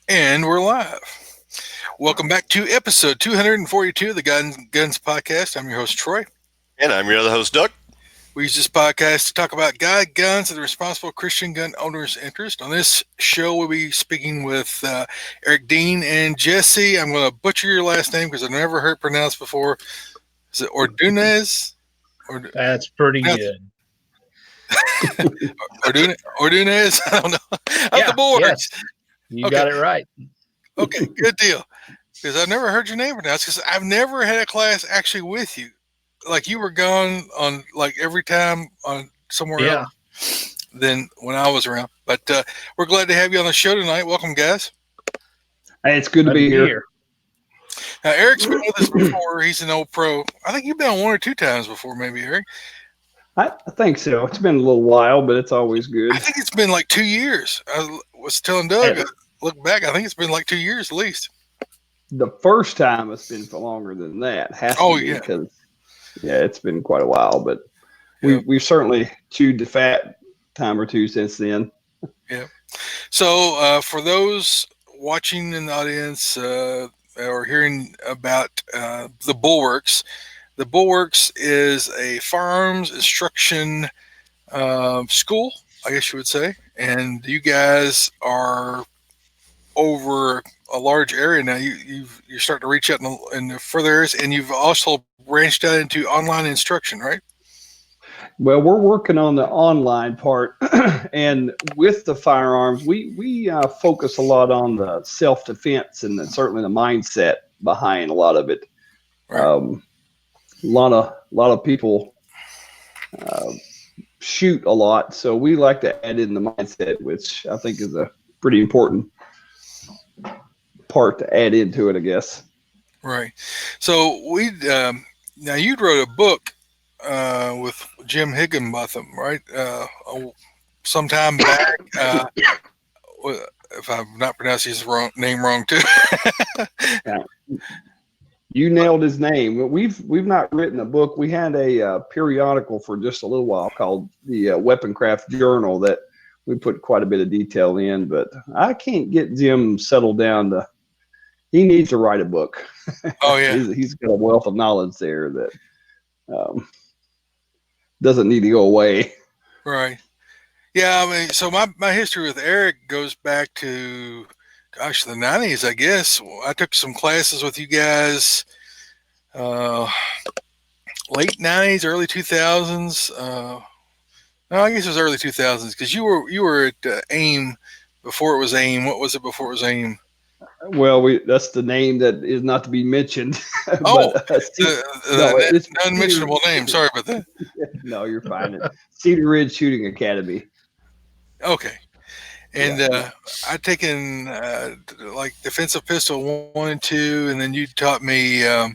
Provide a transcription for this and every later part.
And we're live. Welcome back to episode 242 of the Guns Podcast. I'm your host, Troy. And I'm your other host, Doug. We use this podcast to talk about guns and the responsible Christian gun owners' interest. On this show, we'll be speaking with Eric Dean and Jesse. I'm going to butcher your last name because I've never heard it pronounced before. Is it Ordunez? That's pretty good. Ordunez? I don't know. The Bulwarks. Yes. You got it right. Okay, good deal. Because I've never heard your name pronounced. Because I've never had a class actually with you. Like you were gone on like every time on somewhere else than when I was around. But we're glad to have you on the show tonight. Welcome, guys. Hey, it's good to be here. Now, Eric's been with us before. He's an old pro. I think you've been on one or two times before, maybe, Eric. I think so. It's been a little while, but it's always good. I think it's been like 2 years. I was telling Doug, look back, I think it's been like 2 years at least. The first time it's been for longer than that. Because it's been quite a while, but we've certainly chewed the fat time or two since then. Yeah. So for those watching in the audience or hearing about the Bulwarks, the Bulwarks is a firearms instruction school, I guess you would say, and you guys are over a large area now. You're starting to reach out in the further areas, and you've also branched out into online instruction, right? Well, we're working on the online part, and with the firearms, we focus a lot on the self-defense and certainly the mindset behind a lot of it. Right. A lot of people shoot a lot, so we like to add in the mindset, which I think is a pretty important part to add into it, I guess. Right. So now you wrote a book with Jim Higginbotham, right? Some time back. If I'm not pronouncing his name wrong too. You nailed his name. We've not written a book. We had a periodical for just a little while called the Weapon Craft Journal that we put quite a bit of detail in, but I can't get Jim settled down to. He needs to write a book. Oh yeah, he's got a wealth of knowledge there that doesn't need to go away. Right. Yeah, I mean, so my history with Eric goes back to, gosh, the 90s, I guess. I took some classes with you guys, late 90s, early 2000s. No, I guess it was early 2000s because you were at AIM before it was AIM. What was it before it was AIM? Well, that's the name that is not to be mentioned. Oh, it's an unmentionable name. Sorry about that. No, you're fine. Cedar Ridge Shooting Academy. Okay. And I'd taken like defensive pistol 1 and 2, and then you taught me. I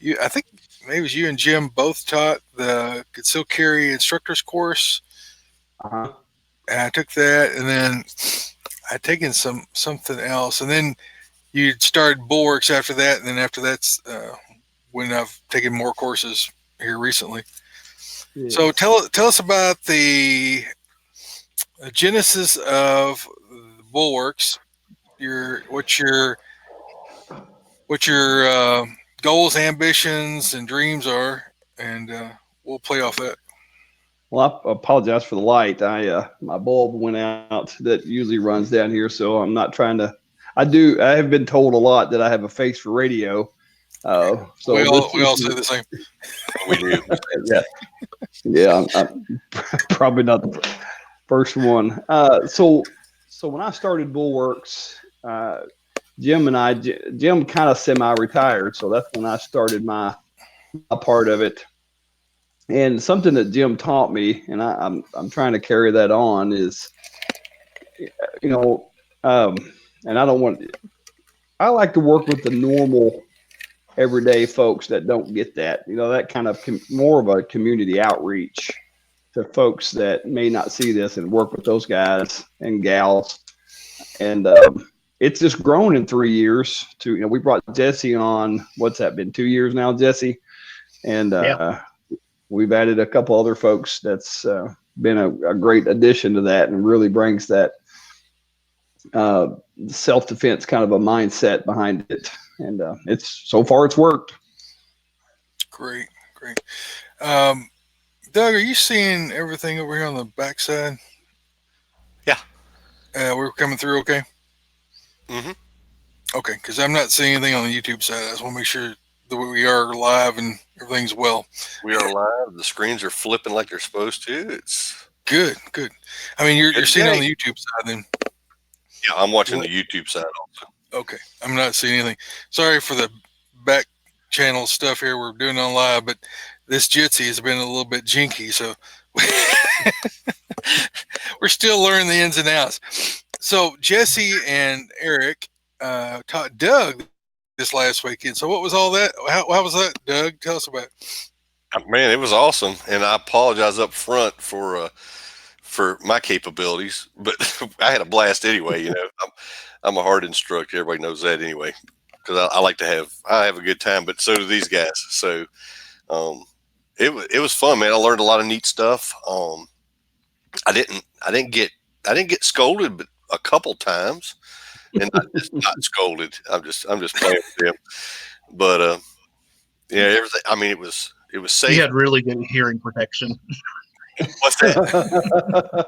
think maybe it was you and Jim both taught the concealed carry instructor's course. Uh-huh. And I took that, and then I'd taken something else, and then you started Bulwarks after that, and then after that's when I've taken more courses here recently. Yes. So tell us about the genesis of the Bulwarks. What your goals, ambitions, and dreams are, and we'll play off that. Well, I apologize for the light. My bulb went out that usually runs down here, so I'm not trying to. I have been told a lot that I have a face for radio. So we all say the same. We do. Yeah. I'm probably not the first one. So when I started Bulwarks, Jim kind of semi-retired, so that's when I started my part of it. And something that Jim taught me, and I'm trying to carry that on, is, and I like to work with the normal, everyday folks that don't get that. That kind of more of a community outreach to folks that may not see this, and work with those guys and gals. And it's just grown in 3 years. We brought Jesse on. What's that been? 2 years now, Jesse, and we've added a couple other folks that's been a great addition to that, and really brings that self-defense kind of a mindset behind it, and it's so far it's worked. Great. Doug, are you seeing everything over here on the backside? Yeah. We're coming through okay? Mm-hmm. Okay, because I'm not seeing anything on the YouTube side. I just want to make sure that we are live and everything's well. We are live. The screens are flipping like they're supposed to. It's good. I mean, you're seeing it on the YouTube side then? Yeah, I'm watching the YouTube side also. Okay, I'm not seeing anything. Sorry for the back channel stuff here. We're doing on live, but this Jitsi has been a little bit jinky, so we're still learning the ins and outs. So Jesse and Eric taught Doug this last weekend. So what was all that? How was that, Doug? Tell us about it. Man, it was awesome, and I apologize up front for my capabilities, but I had a blast anyway. You know, I'm a hard instructor. Everybody knows that anyway, because I like to have a good time, but so do these guys. So it was fun, man. I learned a lot of neat stuff. I didn't get scolded, but a couple times, and not scolded. I'm just playing with them. But yeah, everything. I mean, it was safe. You had really good hearing protection. What's that?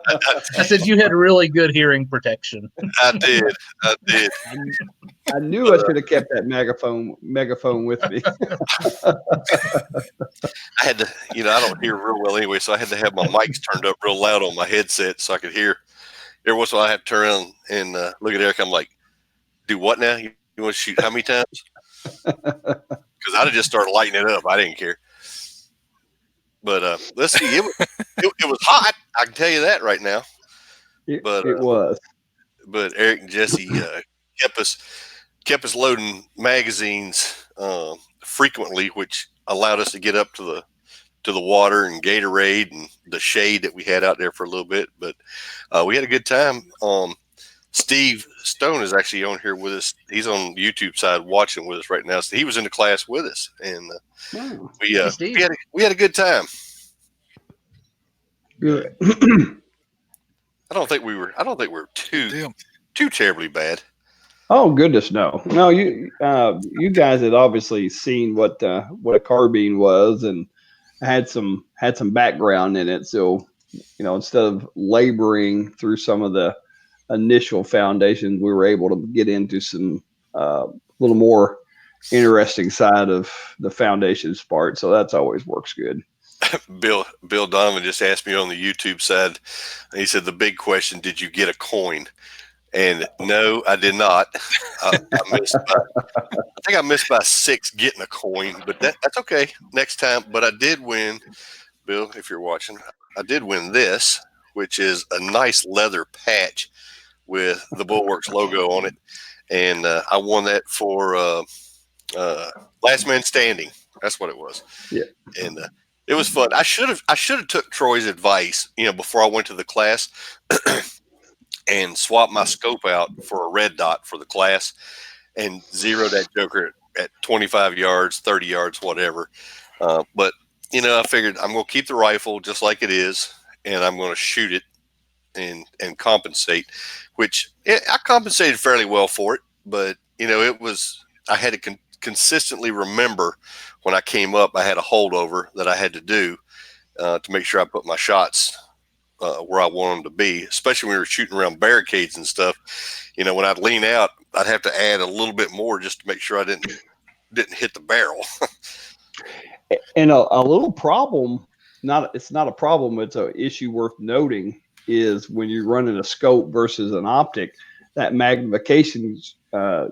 I said you had really good hearing protection. I did. I knew I should have kept that megaphone with me. I had to, I don't hear real well anyway, so I had to have my mics turned up real loud on my headset so I could hear. Every once in a while, I have to turn around and look at Eric. I'm like, do what now? You want to shoot how many times? Because I'd have just started lighting it up. I didn't care. But let's see. It was hot. I can tell you that right now. It was. But Eric and Jesse kept us loading magazines frequently, which allowed us to get up to the water and Gatorade and the shade that we had out there for a little bit. But we had a good time. Steve Stone is actually on here with us. He's on the YouTube side watching with us right now. So he was in the class with us, and we had a good time. Good. I don't think we were too terribly bad. Oh goodness, no. You guys had obviously seen what a carbine was and had some background in it. So instead of laboring through some of the initial foundations, we were able to get into some little more interesting side of the foundations part. So that's always works good. Bill Donovan just asked me on the YouTube side. He said the big question: did you get a coin? And no, I did not. I think I missed by 6 getting a coin, but that's okay. Next time. But I did win, Bill, if you're watching. I did win this, which is a nice leather patch with the Bulwarks logo on it, and I won that for Last Man Standing. That's what it was. Yeah, and it was fun. I should have took Troy's advice, before I went to the class, and swapped my scope out for a red dot for the class, and zeroed that joker at 25 yards, 30 yards, whatever. But I figured I'm going to keep the rifle just like it is, and I'm going to shoot it and compensate, which I compensated fairly well for it. But I had to consistently remember when I came up, I had a holdover that I had to do to make sure I put my shots where I want them to be, especially when we were shooting around barricades and stuff. When I'd lean out, I'd have to add a little bit more just to make sure I didn't hit the barrel. And a little problem, it's not a problem, it's an issue worth noting, is when you're running a scope versus an optic, that magnification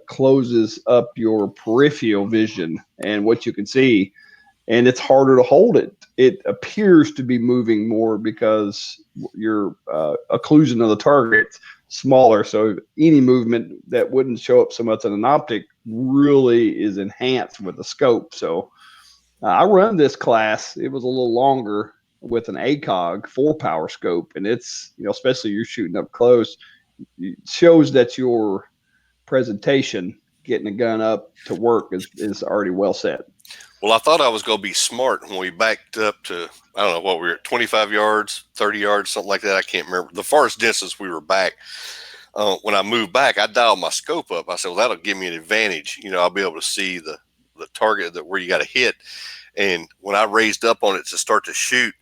closes up your peripheral vision and what you can see, and it's harder to hold it. It appears to be moving more because your occlusion of the target smaller. So any movement that wouldn't show up so much in an optic really is enhanced with the scope. So I run this class. It was a little longer with an ACOG 4-power scope, and it's especially you're shooting up close, it shows that your presentation, getting a gun up to work, is already well set. Well, I thought I was going to be smart when we backed up to, I don't know what we were at, 25 yards, 30 yards, something like that. I can't remember the farthest distance we were back. when I moved back, I dialed my scope up. I said, well, that'll give me an advantage. I'll be able to see the target where you got to hit. And when I raised up on it to start to shoot,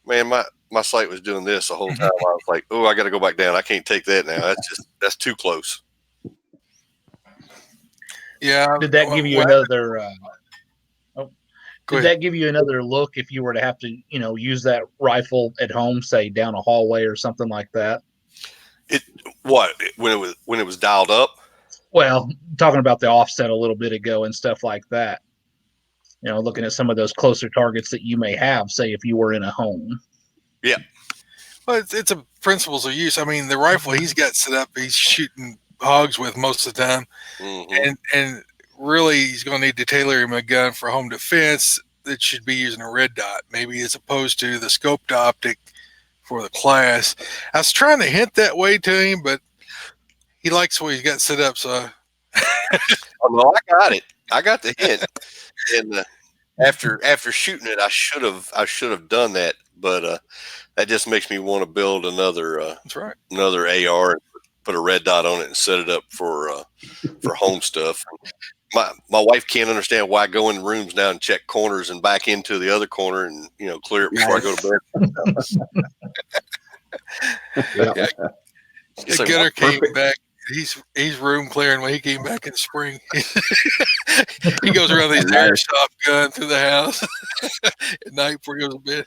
man, my sight was doing this the whole time. I was like, oh, I got to go back down. I can't take that now. That's too close. Yeah. Did that give you another? Did that give you another look if you were to have to, use that rifle at home, say down a hallway or something like that? When it was dialed up? Well, talking about the offset a little bit ago and stuff like that. Looking at some of those closer targets that you may have, say if you were in a home. Yeah. Well, it's a principles of use. I mean, the rifle he's got set up, he's shooting hogs with most of the time, and really he's going to need to tailor him a gun for home defense that should be using a red dot, maybe as opposed to the scoped optic for the class. I was trying to hint that way to him, but he likes the way he's got set up. So, well, I got it. I got the hint, and after shooting it, I should have done that, but that just makes me want to build another. That's right. Another AR and put a red dot on it and set it up for home stuff. My wife can't understand why I go in rooms now and check corners and back into the other corner and clear it before I go to bed. Gunner came back. He's room clearing when he came back in spring. He goes around these airsoft gun through the house at night before he goes to bed.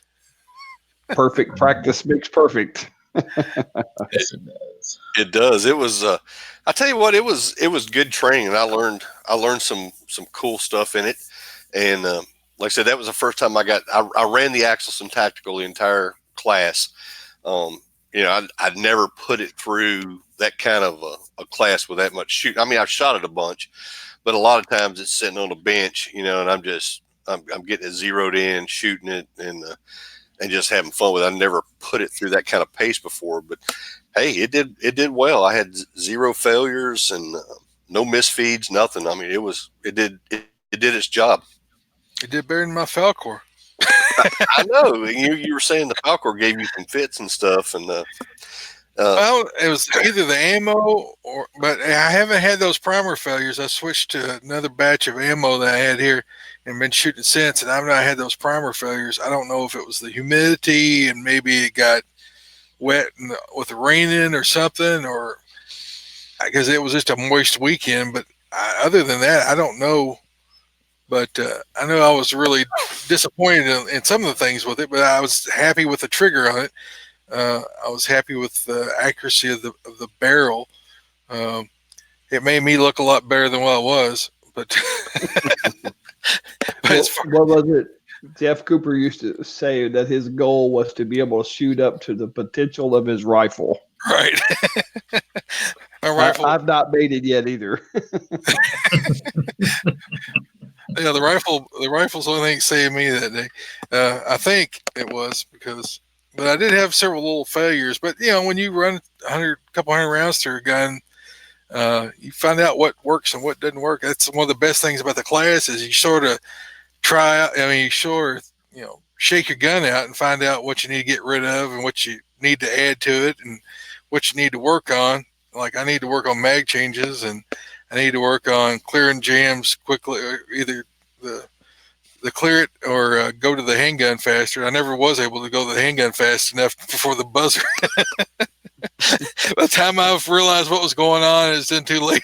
Perfect practice makes perfect. Yes, it does. It does. It was. I tell you what, it was good training. I learned some cool stuff in it, and like I said, that was the first time I ran the Axelson Tactical the entire class. I'd never put it through that kind of a class with that much shooting. I mean, I've shot it a bunch, but a lot of times it's sitting on a bench, and I'm getting it zeroed in, shooting it, and just having fun with it. I never put it through that kind of pace before, but hey, it did well. I had 0 failures and no misfeeds, nothing. I mean, it did its job. It did better than my Falcor. I know. You were saying the Falcor gave you some fits and stuff, and well, it was either the ammo but I haven't had those primer failures. I switched to another batch of ammo that I had here and been shooting since, and I've not had those primer failures. I don't know if it was the humidity and maybe it got wet with the rain in or something, or because it was just a moist weekend. But other than that, I don't know. But I know I was really disappointed in some of the things with it, but I was happy with the trigger on it. I was happy with the accuracy of the barrel. It made me look a lot better than what I was. But, what was it? Jeff Cooper used to say that his goal was to be able to shoot up to the potential of his rifle. Right. My rifle. I've not made it yet either. Yeah, the rifle's the only thing that saved me that day. I think it was but I did have several little failures. But when you run a couple hundred rounds through a gun, you find out what works and what doesn't work. That's one of the best things about the class is you sort of try out. I mean, you sort of shake your gun out and find out what you need to get rid of and what you need to add to it and what you need to work on. Like I need to work on mag changes and I need to work on clearing jams quickly, or either the clear it or go to the handgun faster. I never was able to go to the handgun fast enough before the buzzer. By the time I've realized what was going on, it's been too late.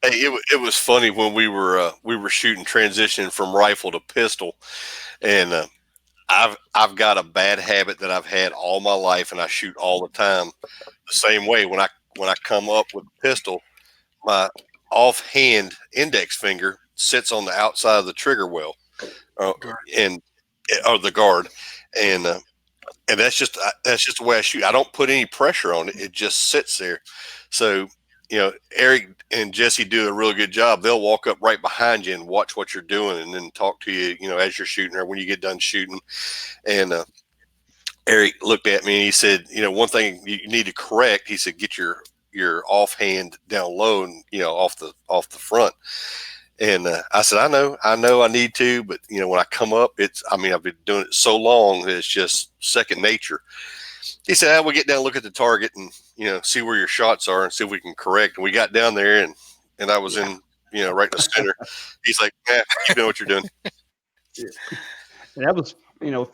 It was funny when we were shooting transition from rifle to pistol, and I've got a bad habit that I've had all my life, and I shoot all the time the same way. When I come up with a pistol, my offhand index finger sits on the outside of the trigger well, or the guard, and that's just the way I shoot. I don't put any pressure on it; it just sits there. So Eric and Jesse do a really good job. They'll walk up right behind you and watch what you're doing, and then talk to you, as you're shooting or when you get done shooting. And Eric looked at me and he said, one thing you need to correct. He said, get your offhand down low and off the front. And I said, I know I need to, but when I come up, I've been doing it so long that it's just second nature. He said, "We'll get down, look at the target, and see where your shots are, and see if we can correct." And we got down there, and I was in, right in the center. He's like, "You know what you're doing." Yeah. And that was,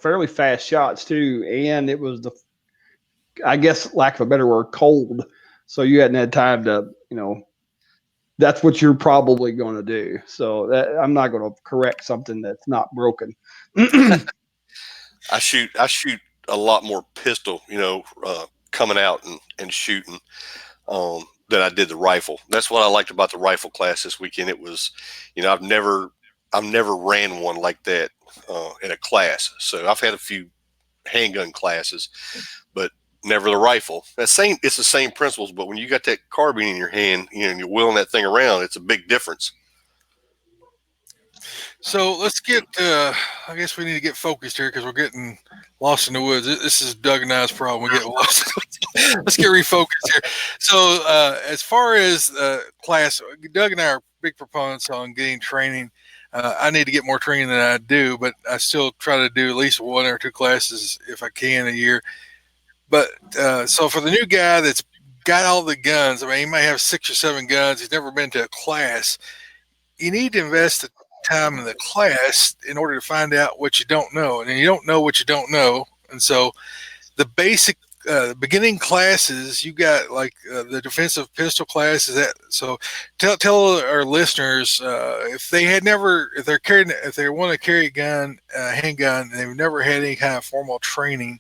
fairly fast shots too, and it was I guess, lack of a better word, cold. So you hadn't had time to, that's what you're probably going to do. So I'm not going to correct something that's not broken. I shoot a lot more pistol, coming out and shooting, than I did the rifle. That's what I liked about the rifle class this weekend. It was, I've never ran one like that in a class. So I've had a few handgun classes, but never the rifle. It's the same principles, but when you got that carbine in your hand, and you're wheeling that thing around, it's a big difference. So let's get. I guess we need to get focused here because we're getting lost in the woods. This is Doug and I's problem. We get lost. Let's get refocused here. So as far as class, Doug and I are big proponents on getting training. I need to get more training than I do, but I still try to do at least 1 or 2 classes if I can a year. But so for the new guy that's got all the guns, I mean, he might have 6 or 7 guns. He's never been to a class. You need to invest the time in the class in order to find out what you don't know, and you don't know what you don't know. And so the basic beginning classes, you got like the defensive pistol class. Is that so? Tell our listeners if they want to carry a gun, handgun, and they've never had any kind of formal training,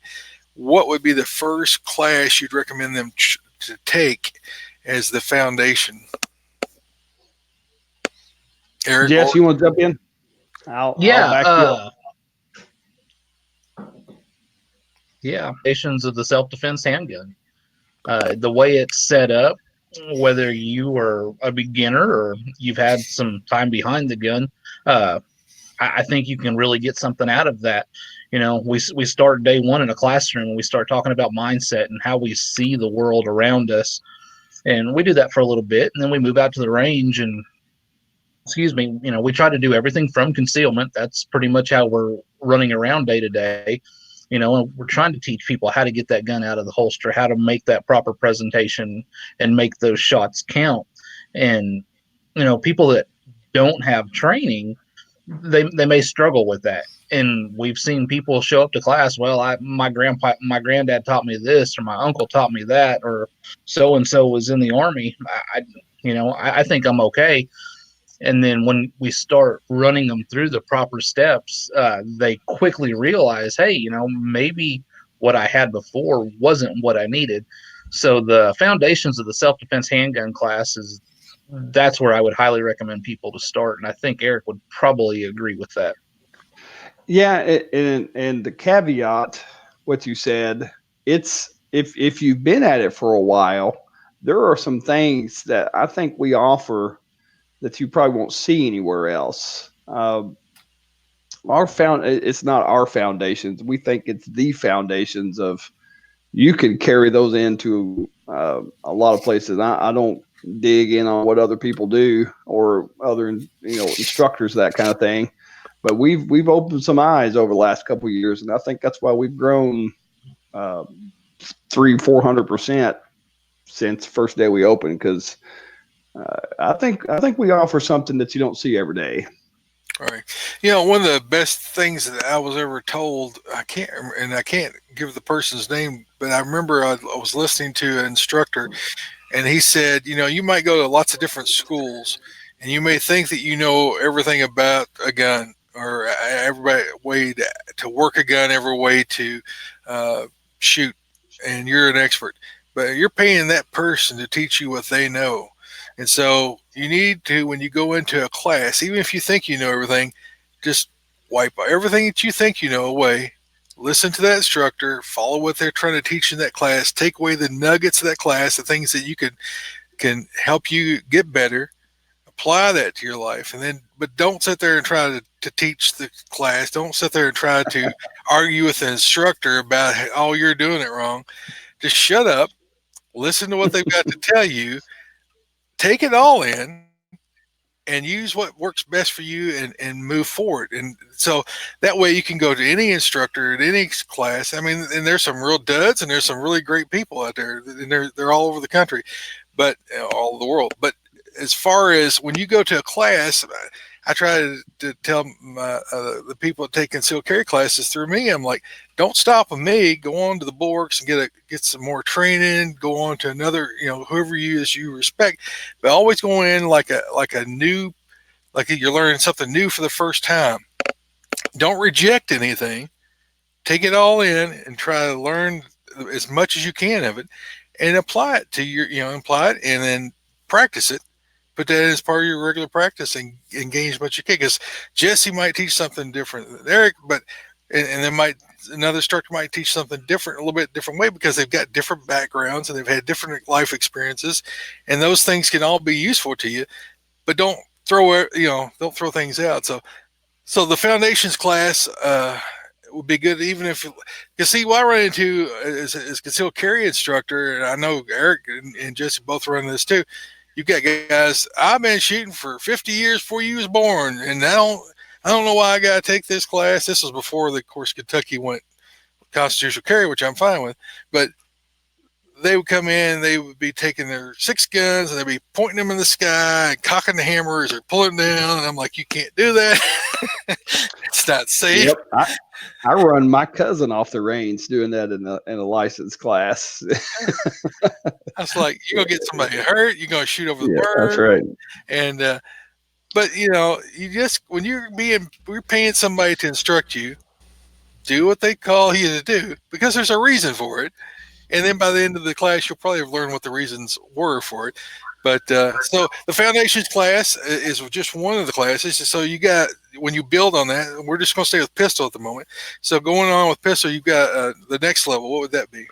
what would be the first class you'd recommend them to take as the foundation? Eric, Jess, you want to jump in? I'll back you up. Yeah, foundations of the self-defense handgun. The way it's set up, whether you are a beginner or you've had some time behind the gun, I think you can really get something out of that. We start day one in a classroom and we start talking about mindset and how we see the world around us. And we do that for a little bit, and then we move out to the range and we try to do everything from concealment. That's pretty much how we're running around day to day. And we're trying to teach people how to get that gun out of the holster, how to make that proper presentation and make those shots count. And, people that don't have training, they may struggle with that. And we've seen people show up to class. Well, my granddad taught me this, or my uncle taught me that, or so-and-so was in the Army. I think I'm okay. And then when we start running them through the proper steps, they quickly realize, hey, maybe what I had before wasn't what I needed. So the foundations of the self-defense handgun classes, that's where I would highly recommend people to start. And I think Eric would probably agree with that. Yeah, and the caveat, what you said, it's if you've been at it for a while, there are some things that I think we offer that you probably won't see anywhere else. It's not our foundations. We think it's the foundations of. You can carry those into a lot of places. I don't dig in on what other people do or other instructors, that kind of thing. But we've opened some eyes over the last couple of years, and I think that's why we've grown 300-400% since the first day we opened, because I think we offer something that you don't see every day. All right. One of the best things that I was ever told, I can't give the person's name, but I remember I was listening to an instructor, and he said, you might go to lots of different schools, and you may think that you know everything about a gun, or every way to work a gun, every way to shoot, and you're an expert. But you're paying that person to teach you what they know. And so you need to, when you go into a class, even if you think you know everything, just wipe everything that you think you know away. Listen to that instructor, follow what they're trying to teach in that class, take away the nuggets of that class, the things that you can help you get better, apply that to your life. But don't sit there and try to teach the class. Don't sit there and try to argue with the instructor about how you're doing it wrong. Just shut up, listen to what they've got to tell you, take it all in, and use what works best for you and move forward. And so that way you can go to any instructor at any class. I mean, and there's some real duds and there's some really great people out there, and they're all over the country, but all over the world. But as far as when you go to a class, I try to tell the people that take concealed carry classes through me. I'm like, don't stop with me. Go on to the Bulwarks and get some more training. Go on to another, whoever you respect, but always go in like a new, like you're learning something new for the first time. Don't reject anything. Take it all in and try to learn as much as you can of it, and apply it to apply it and then practice it. Put that as part of your regular practice and gain as much as you can. Because Jesse might teach something different than Eric, but and then another instructor might teach something different, a little bit different way, because they've got different backgrounds and they've had different life experiences, and those things can all be useful to you. But don't throw things out. So the foundations class would be good, even if you see what I run into as concealed carry instructor, and I know Eric and Jesse both run this too. You got guys, I've been shooting for 50 years before you was born, and I don't know why I got to take this class. This was before, of course, Kentucky went constitutional carry, which I'm fine with. But they would come in, they would be taking their 6 guns, and they'd be pointing them in the sky and cocking the hammers or pulling down. And I'm like, you can't do that. It's not safe. Yep. I run my cousin off the range doing that in a license class. I was like, you're gonna get somebody hurt. You're gonna shoot over the bird. That's right. And but you just when you're paying somebody to instruct you, do what they call you to do, because there's a reason for it. And then by the end of the class, you'll probably have learned what the reasons were for it. But so the foundations class is just one of the classes. So you got, when you build on that, we're just going to stay with pistol at the moment. So going on with pistol, you've got the next level. What would that be?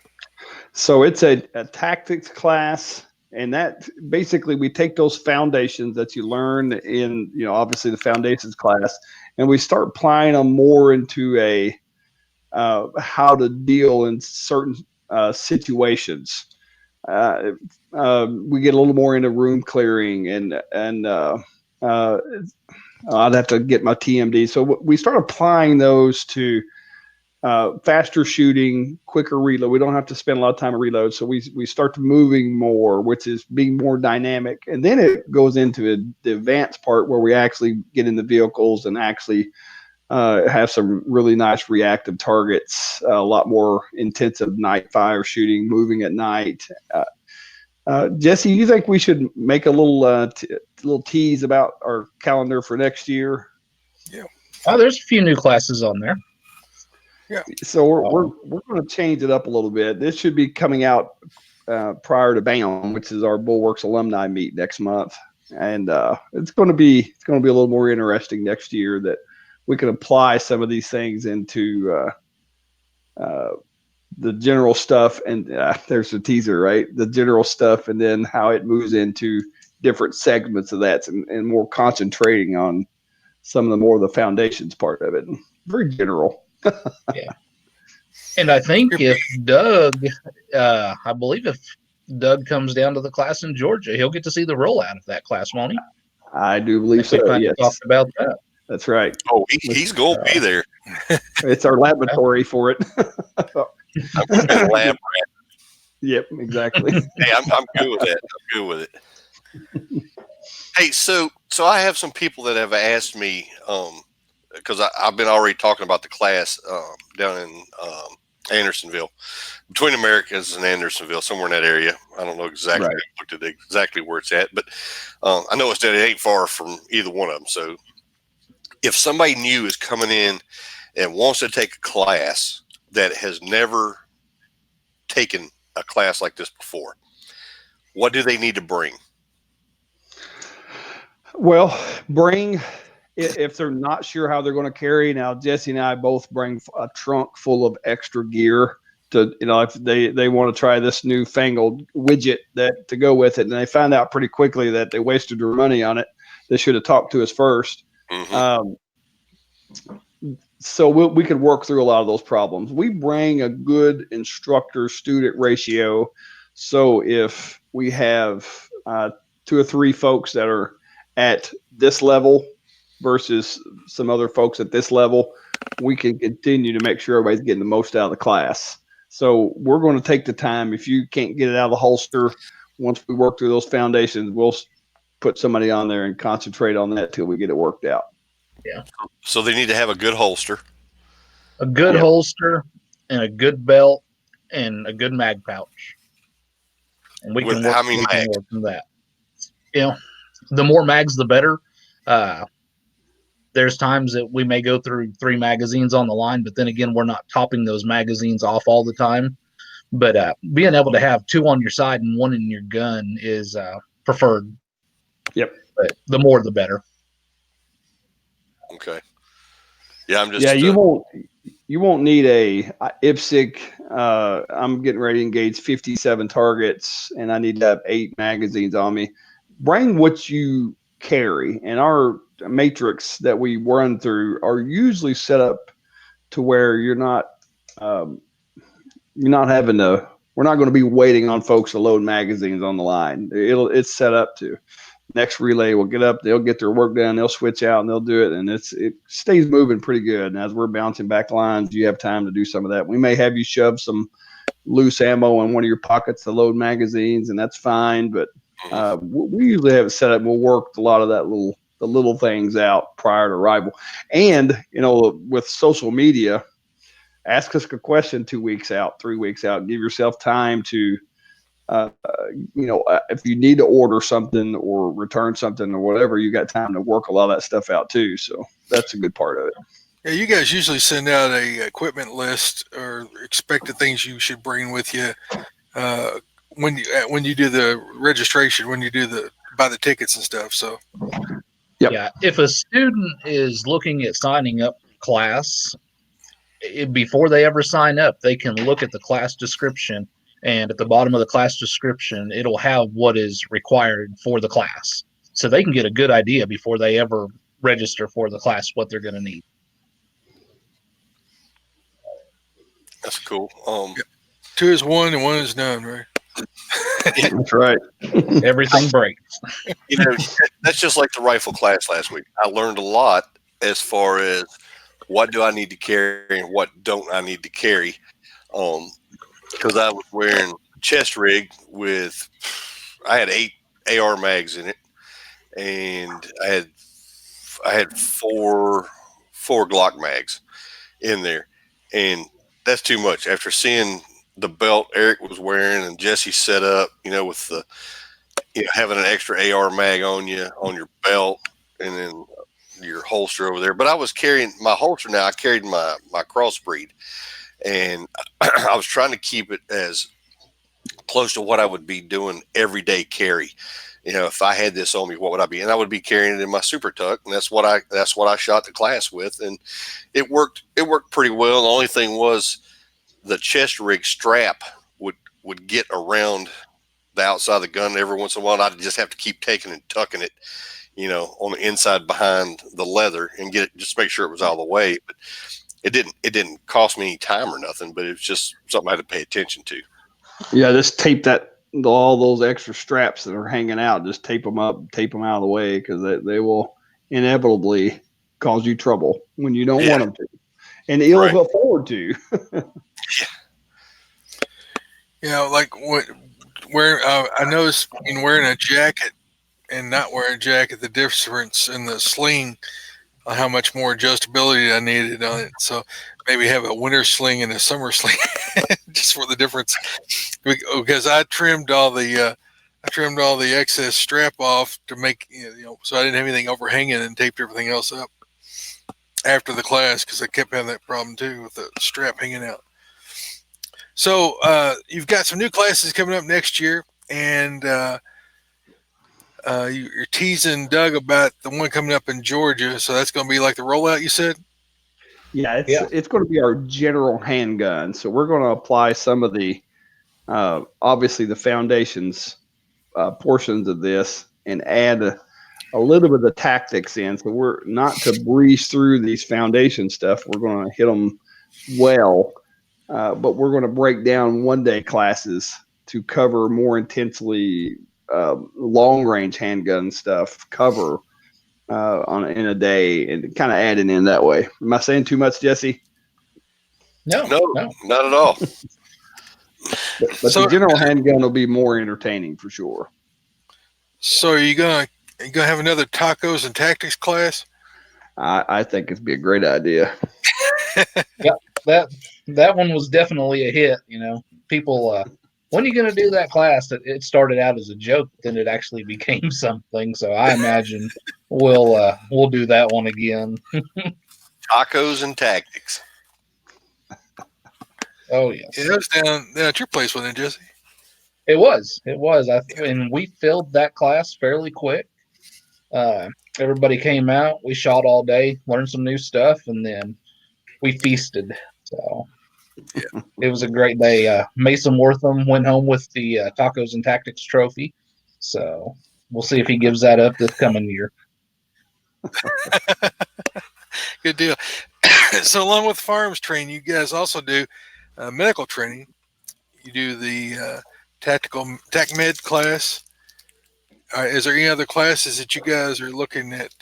So it's a tactics class, and that basically we take those foundations that you learn in, obviously the foundations class, and we start applying them more into a how to deal in certain situations. We get a little more into room clearing and I'd have to get my TMD. So we start applying those to faster shooting, quicker reload. We don't have to spend a lot of time on reload. So we start moving more, which is being more dynamic. And then it goes into the advanced part where we actually get in the vehicles and actually have some really nice reactive targets, a lot more intensive night fire shooting, moving at night. Jesse, you think we should make a little tease about our calendar for next year? Yeah. Oh, there's a few new classes on there. Yeah. So we're going to change it up a little bit. This should be coming out prior to BAM, which is our Bulwarks alumni meet next month, and it's going to be a little more interesting next year, that we can apply some of these things into the general stuff. And there's a teaser, right? The general stuff, and then how it moves into different segments of that, and more concentrating on some of the foundations part of it. Very general. Yeah. And I think if Doug comes down to the class in Georgia, he'll get to see the rollout of that class, won't he? I do believe so. Yes. Talked about that. That's right. Oh, he's going to be there. It's our laboratory for it. I'm going to be a lab rat. Yep, exactly. Hey, I'm good with that. I'm good with it. Hey, so I have some people that have asked me, because I've been already talking about the class down in Andersonville, between Americas and Andersonville, somewhere in that area. I don't know exactly. Right. I looked at exactly where it's at, but I know it ain't far from either one of them. So if somebody new is coming in and wants to take a class that has never taken a class like this before, what do they need to bring? Well, bring, if they're not sure how they're going to carry. Now, Jesse and I both bring a trunk full of extra gear to, if they want to try this newfangled widget to go with it, and they found out pretty quickly that they wasted their money on it. They should have talked to us first. Mm-hmm. So we could work through a lot of those problems. We bring a good instructor-student ratio. So if we have 2 or 3 folks that are at this level versus some other folks at this level, we can continue to make sure everybody's getting the most out of the class. So we're going to take the time. If you can't get it out of the holster, once we work through those foundations, we'll put somebody on there and concentrate on that till we get it worked out. Yeah. So they need to have a good holster. A good Yep. holster and a good belt and a good mag pouch. And we With can work, how many mags? work from that. You know, the more mags, the better. There's times that we may go through 3 magazines on the line, but then again, we're not topping those magazines off all the time. But being able to have 2 on your side and 1 in your gun is preferred. Yep. But the more, the better. Okay. Yeah, I'm just. Yeah, you won't need a IPSC. I'm getting ready to engage 57 targets, and I need to have 8 magazines on me. Bring what you carry, and our matrix that we run through are usually set up to where you're not having to. We're not going to be waiting on folks to load magazines on the line. It's set up to. Next relay will get up, they'll get their work done, they'll switch out and they'll do it, and it stays moving pretty good. And as we're bouncing back lines, you have time to do some of that. We may have you shove some loose ammo in one of your pockets to load magazines, and that's fine. But we usually have it set up. We'll work a lot of the little things out prior to arrival. And with social media, ask us a question 2 weeks out, 3 weeks out. Give yourself time to. If you need to order something or return something or whatever, you got time to work a lot of that stuff out too. So that's a good part of it. Yeah, you guys usually send out a equipment list or expected things you should bring with you when you do the registration, when you buy the tickets and stuff. So, yep. Yeah, if a student is looking at signing up class, before they ever sign up, they can look at the class description. And at the bottom of the class description, it'll have what is required for the class. So they can get a good idea before they ever register for the class what they're going to need. That's cool. 2 is 1 and 1 is none, right? That's right. Everything breaks. That's just like the rifle class last week. I learned a lot as far as what do I need to carry and what don't I need to carry. Because I was wearing a chest rig I had 8 AR mags in it, and I had four Glock mags in there, and that's too much. After seeing the belt Eric was wearing and Jesse set up, with the having an extra AR mag on you on your belt, and then your holster over there. But I was carrying my holster now. I carried my crossbreed, and I was trying to keep it as close to what I would be doing everyday carry. If I had this on me, what would I be? And I would be carrying it in my super tuck, and that's what I shot the class with, and it worked pretty well. The only thing was the chest rig strap would get around the outside of the gun every once in a while. I'd just have to keep taking and tucking it, on the inside behind the leather and get it, just make sure it was out of the way. But it didn't cost me any time or nothing, but it was just something I had to pay attention to. Yeah, just tape all those extra straps that are hanging out. Just tape them up, tape them out of the way, because they will inevitably cause you trouble when you don't want them to, and ill afford to. Like where I noticed in wearing a jacket and not wearing a jacket, the difference in the sling, how much more adjustability I needed on it. So maybe have a winter sling and a summer sling just for the difference, because I trimmed all the excess strap off to make, so I didn't have anything overhanging, and taped everything else up after the class, because I kept having that problem too with the strap hanging out. So you've got some new classes coming up next year, and you're teasing Doug about the one coming up in Georgia. So that's going to be like the rollout, you said? Yeah, it's going to be our general handgun. So we're going to apply some of the obviously the foundations portions of this, and add a little bit of the tactics in. So we're not to breeze through these foundation stuff. We're going to hit them well. But we're going to break down one-day classes to cover more intensely long-range handgun stuff, cover in a day, and kind of adding in that way. Am I saying too much, Jesse? No, No. not at all. But So- the general handgun will be more entertaining for sure. So are you gonna have another tacos and tactics class? I think it'd be a great idea. That one was definitely a hit. People, when are you going to do that class? It started out as a joke, but then it actually became something. So I imagine we'll do that one again. Tacos and tactics. Oh yes, Yeah, that was down at your place, wasn't it, Jesse? it was. And we filled that class fairly quick. Uh, Everybody came out. We shot all day, learned some new stuff, and then we feasted. So it was a great day. Mason Wortham went home with the Tacos and Tactics trophy. So we'll see if he gives that up this coming year. Good deal. So along with farms training, you guys also do medical training. You do the tactical tac med class. Is there any other classes that you guys are looking at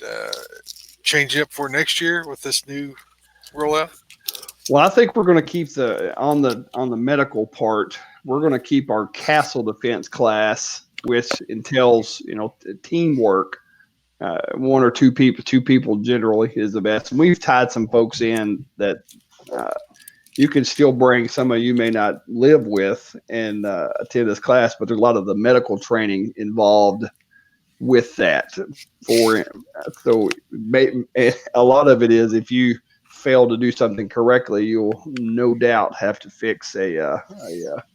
changing up for next year with this new rollout? Well, I think we're going to keep on the medical part. We're going to keep our castle defense class, which entails teamwork. One or two people generally is the best. And we've tied some folks in that you can still bring somebody you may not live with and attend this class, but there's a lot of the medical training involved with that. So a lot of it is if you fail to do something correctly, you'll no doubt have to fix a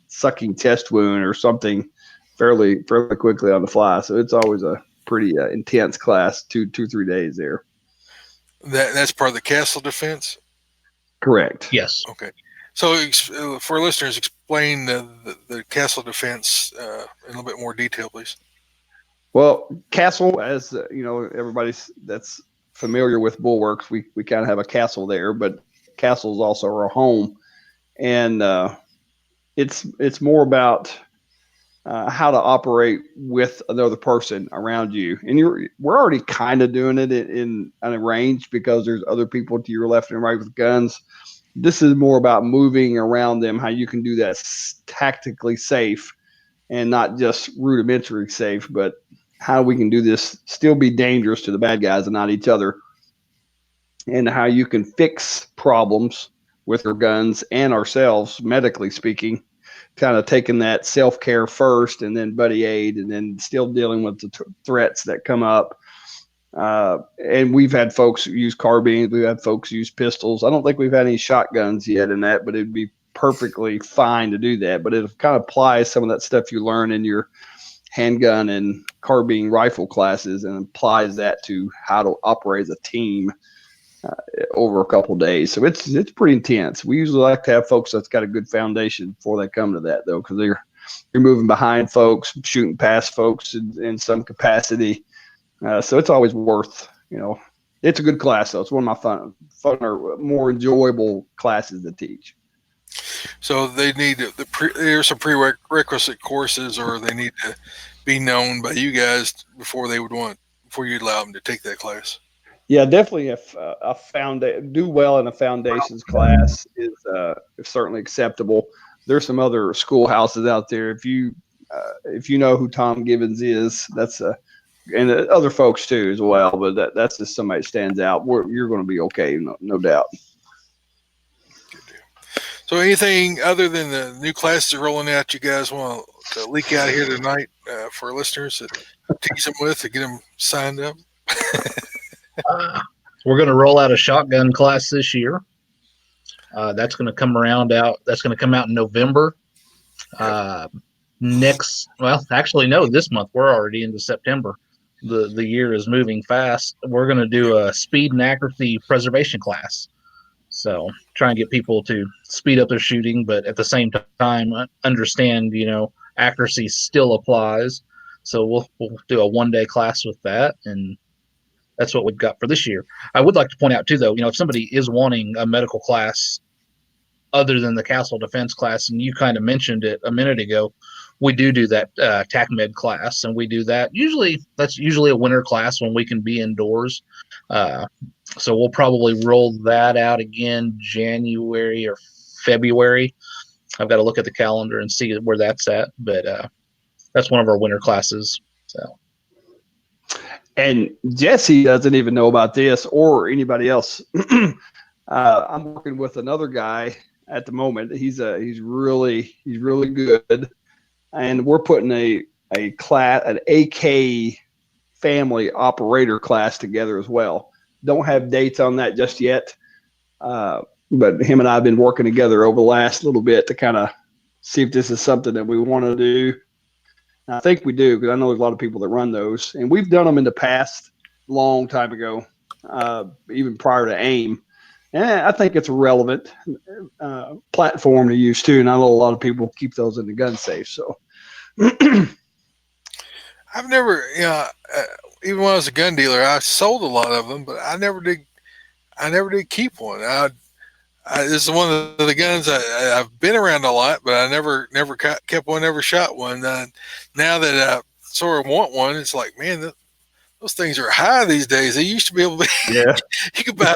sucking chest wound or something fairly quickly on the fly. So it's always a pretty intense class, 3 days there. That's part of the castle defense. Correct. Yes. Okay. So for listeners, explain the castle defense in a little bit more detail, please. Well, castle, as everybody that's familiar with bulwarks, we kind of have a castle there, but castle is also our home, and it's more about how to operate with another person around you. And we're already kind of doing it in a range because there's other people to your left and right with guns. This is more about moving around them, how you can do that tactically safe and not just rudimentary safe, but how we can do this still be dangerous to the bad guys and not each other, and how you can fix problems with our guns and ourselves, medically speaking, kind of taking that self-care first and then buddy aid and then still dealing with the threats that come up. And we've had folks use carbines. We've had folks use pistols. I don't think we've had any shotguns yet in that, but it'd be perfectly fine to do that. But it kind of applies some of that stuff you learn in your handgun and carbine rifle classes and applies that to how to operate as a team over a couple of days. So it's pretty intense. We usually like to have folks that's got a good foundation before they come to that, though, because you're moving behind folks, shooting past folks in some capacity. So it's always worth, it's a good class, though. It's one of my funner, more enjoyable classes to teach. So they need there's some prerequisite courses, or they need to be known by you guys before you'd allow them to take that class. Yeah, definitely. If do well in a foundations class is certainly acceptable. There's some other schoolhouses out there. If you know who Tom Gibbons is, that's and other folks too as well. But that's just somebody that stands out. You're going to be okay, no doubt. So anything other than the new classes rolling out, you guys want to leak out here tonight for listeners that tease them with to get them signed up? We're going to roll out a shotgun class this year. That's going to come That's going to come out in November. This month. We're already into September. The year is moving fast. We're going to do a speed and accuracy preservation class. So try and get people to speed up their shooting, but at the same time understand, accuracy still applies. So we'll do a 1-day class with that, and that's what we've got for this year. I would like to point out too, though, if somebody is wanting a medical class other than the castle defense class, and you kind of mentioned it a minute ago, we do that TAC Med class, and we do that. That's usually a winter class when we can be indoors. So we'll probably roll that out again January or February. I've got to look at the calendar and see where that's at, but that's one of our winter classes. So. And Jesse doesn't even know about this or anybody else. I'm working with another guy at the moment. He's really good, and we're putting a class, an AK family operator class together as well. Don't have dates on that just yet, but him and I have been working together over the last little bit to kind of see if this is something that we want to do. And I think we do, because I know there's a lot of people that run those, and we've done them in the past, long time ago, even prior to AIM. And I think it's a relevant platform to use too. And I know a lot of people keep those in the gun safe. So I've never, even when I was a gun dealer, I sold a lot of them, but I never did. I never did keep one. This is one of the guns I've been around a lot, but I never kept one, never shot one. Now that I sort of want one, it's like, man, those things are high these days. They used to be able to be, yeah, you could buy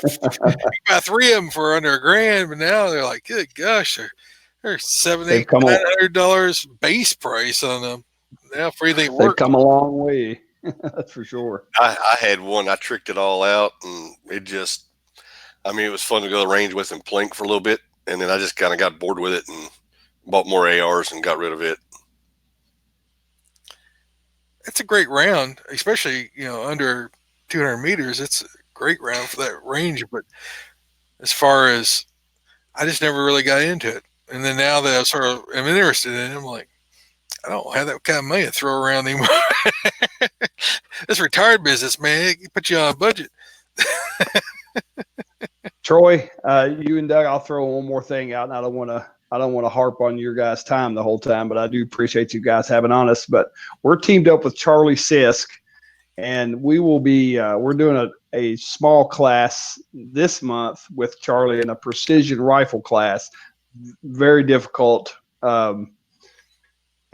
3 of them for under $1,000, but now they're like, good gosh, they're $700, they've $800, $900 base price on them. Now for anything they've work. come a long way. That's for sure. I had one. I tricked it all out, and it just, it was fun to go to the range with and plink for a little bit, and then I just kind of got bored with it and bought more ARs and got rid of it. It's a great round, especially under 200 meters. It's a great round for that range. But as far as, I just never really got into it. And then now that I sort of am interested in it, I'm like, I don't have that kind of money to throw around anymore. This retired business, man, it can put you on a budget. Troy, you and Doug, I'll throw one more thing out, and I don't want to harp on your guys' time the whole time, but I do appreciate you guys having on us. But we're teamed up with Charlie Sisk, and we will be we're doing a small class this month with Charlie in a precision rifle class. Very difficult.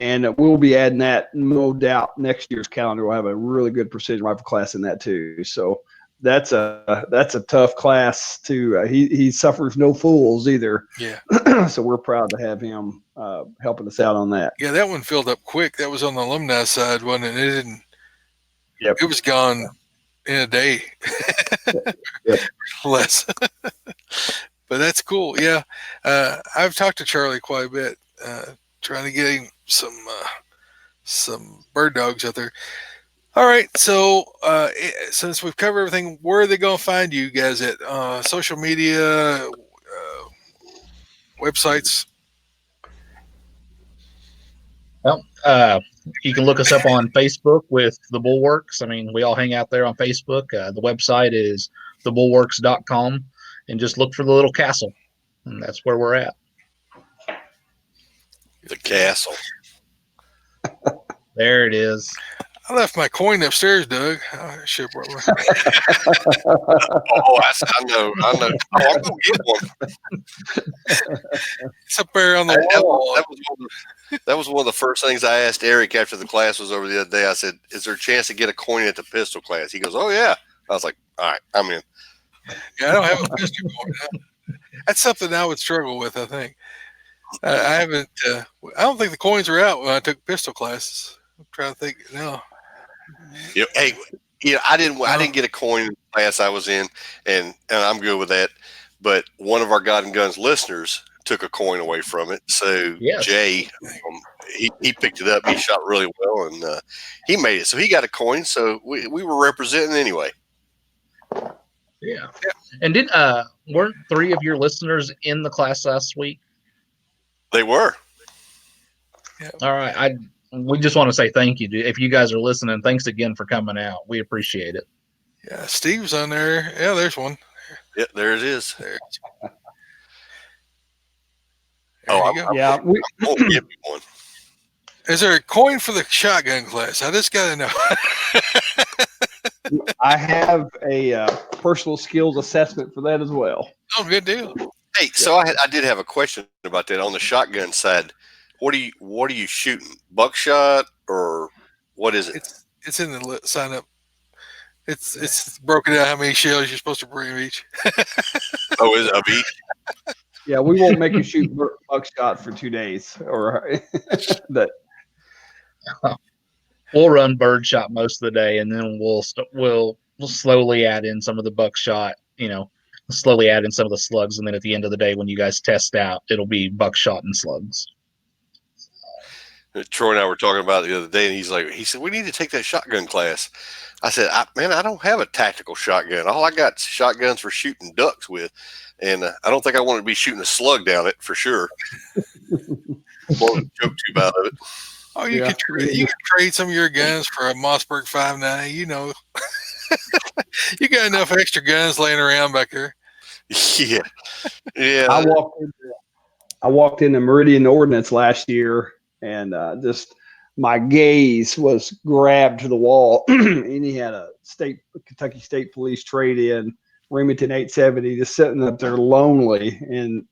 And we'll be adding that, no doubt, next year's calendar. We'll have a really good precision rifle class in that too. So that's a tough class too. He suffers no fools either. Yeah. So we're proud to have him helping us out on that. Yeah, that one filled up quick. That was on the alumni side, wasn't it? It didn't. Yep. It was gone in a day. Yep. Less. But that's cool. Yeah. I've talked to Charlie quite a bit, trying to get him some bird dogs out there. All right. So since we've covered everything, where are they going to find you guys at? Social media, websites? Well, you can look us up on Facebook with The Bulwarks. I mean, we all hang out there on Facebook. The website is thebulwarks.com, and just look for the little castle. And that's where we're at. The castle. There it is. I left my coin upstairs, Doug. I should have brought my... Oh, I know. Oh, I'm going to get one. It's up there on the wall. That was one of the first things I asked Eric after the class was over the other day. I said, is there a chance to get a coin at the pistol class? He goes, oh, yeah. I was like, all right, I'm in. Yeah, I don't have a pistol coin. That's something I would struggle with, I think. I haven't. I don't think the coins were out when I took pistol classes. I'm trying to think. No. Hey, I didn't get a coin in the class I was in, and I'm good with that. But one of our God and Guns listeners took a coin away from it. So yes. Jay, he picked it up. He shot really well, and he made it. So he got a coin. So we were representing anyway. Yeah. And weren't 3 of your listeners in the class last week? They were. Yeah. All right. We just want to say thank you. If you guys are listening, thanks again for coming out. We appreciate it. Yeah, Steve's on there. Yeah, there's one. Yeah, there it is. There Yeah. I'm gonna give me one. Is there a coin for the shotgun class? I just got to know. I have a personal skills assessment for that as well. Oh, good deal. Hey, so I did have a question about that on the shotgun side. What are you shooting? Buckshot or what is it? It's in the sign up. It's broken out how many shells you're supposed to bring each. Oh, is it of each? Yeah, we won't make you shoot buckshot for 2 days, or that. We'll run birdshot most of the day, and then we'll slowly add in some of the buckshot. Slowly add in some of the slugs, and then at the end of the day, when you guys test out, it'll be buckshot and slugs. Troy and I were talking about it the other day, and he said, we need to take that shotgun class. I said, I don't have a tactical shotgun. All I got is shotguns for shooting ducks with, and I don't think I want to be shooting a slug down it for sure. More of a joke tube out of it. Oh, you can trade some of your guns for a Mossberg 5.9. You got enough extra guns laying around back there. Yeah. I walked into Meridian Ordnance last year, and just my gaze was grabbed to the wall. And he had a Kentucky State Police trade-in Remington 870 just sitting up there lonely. And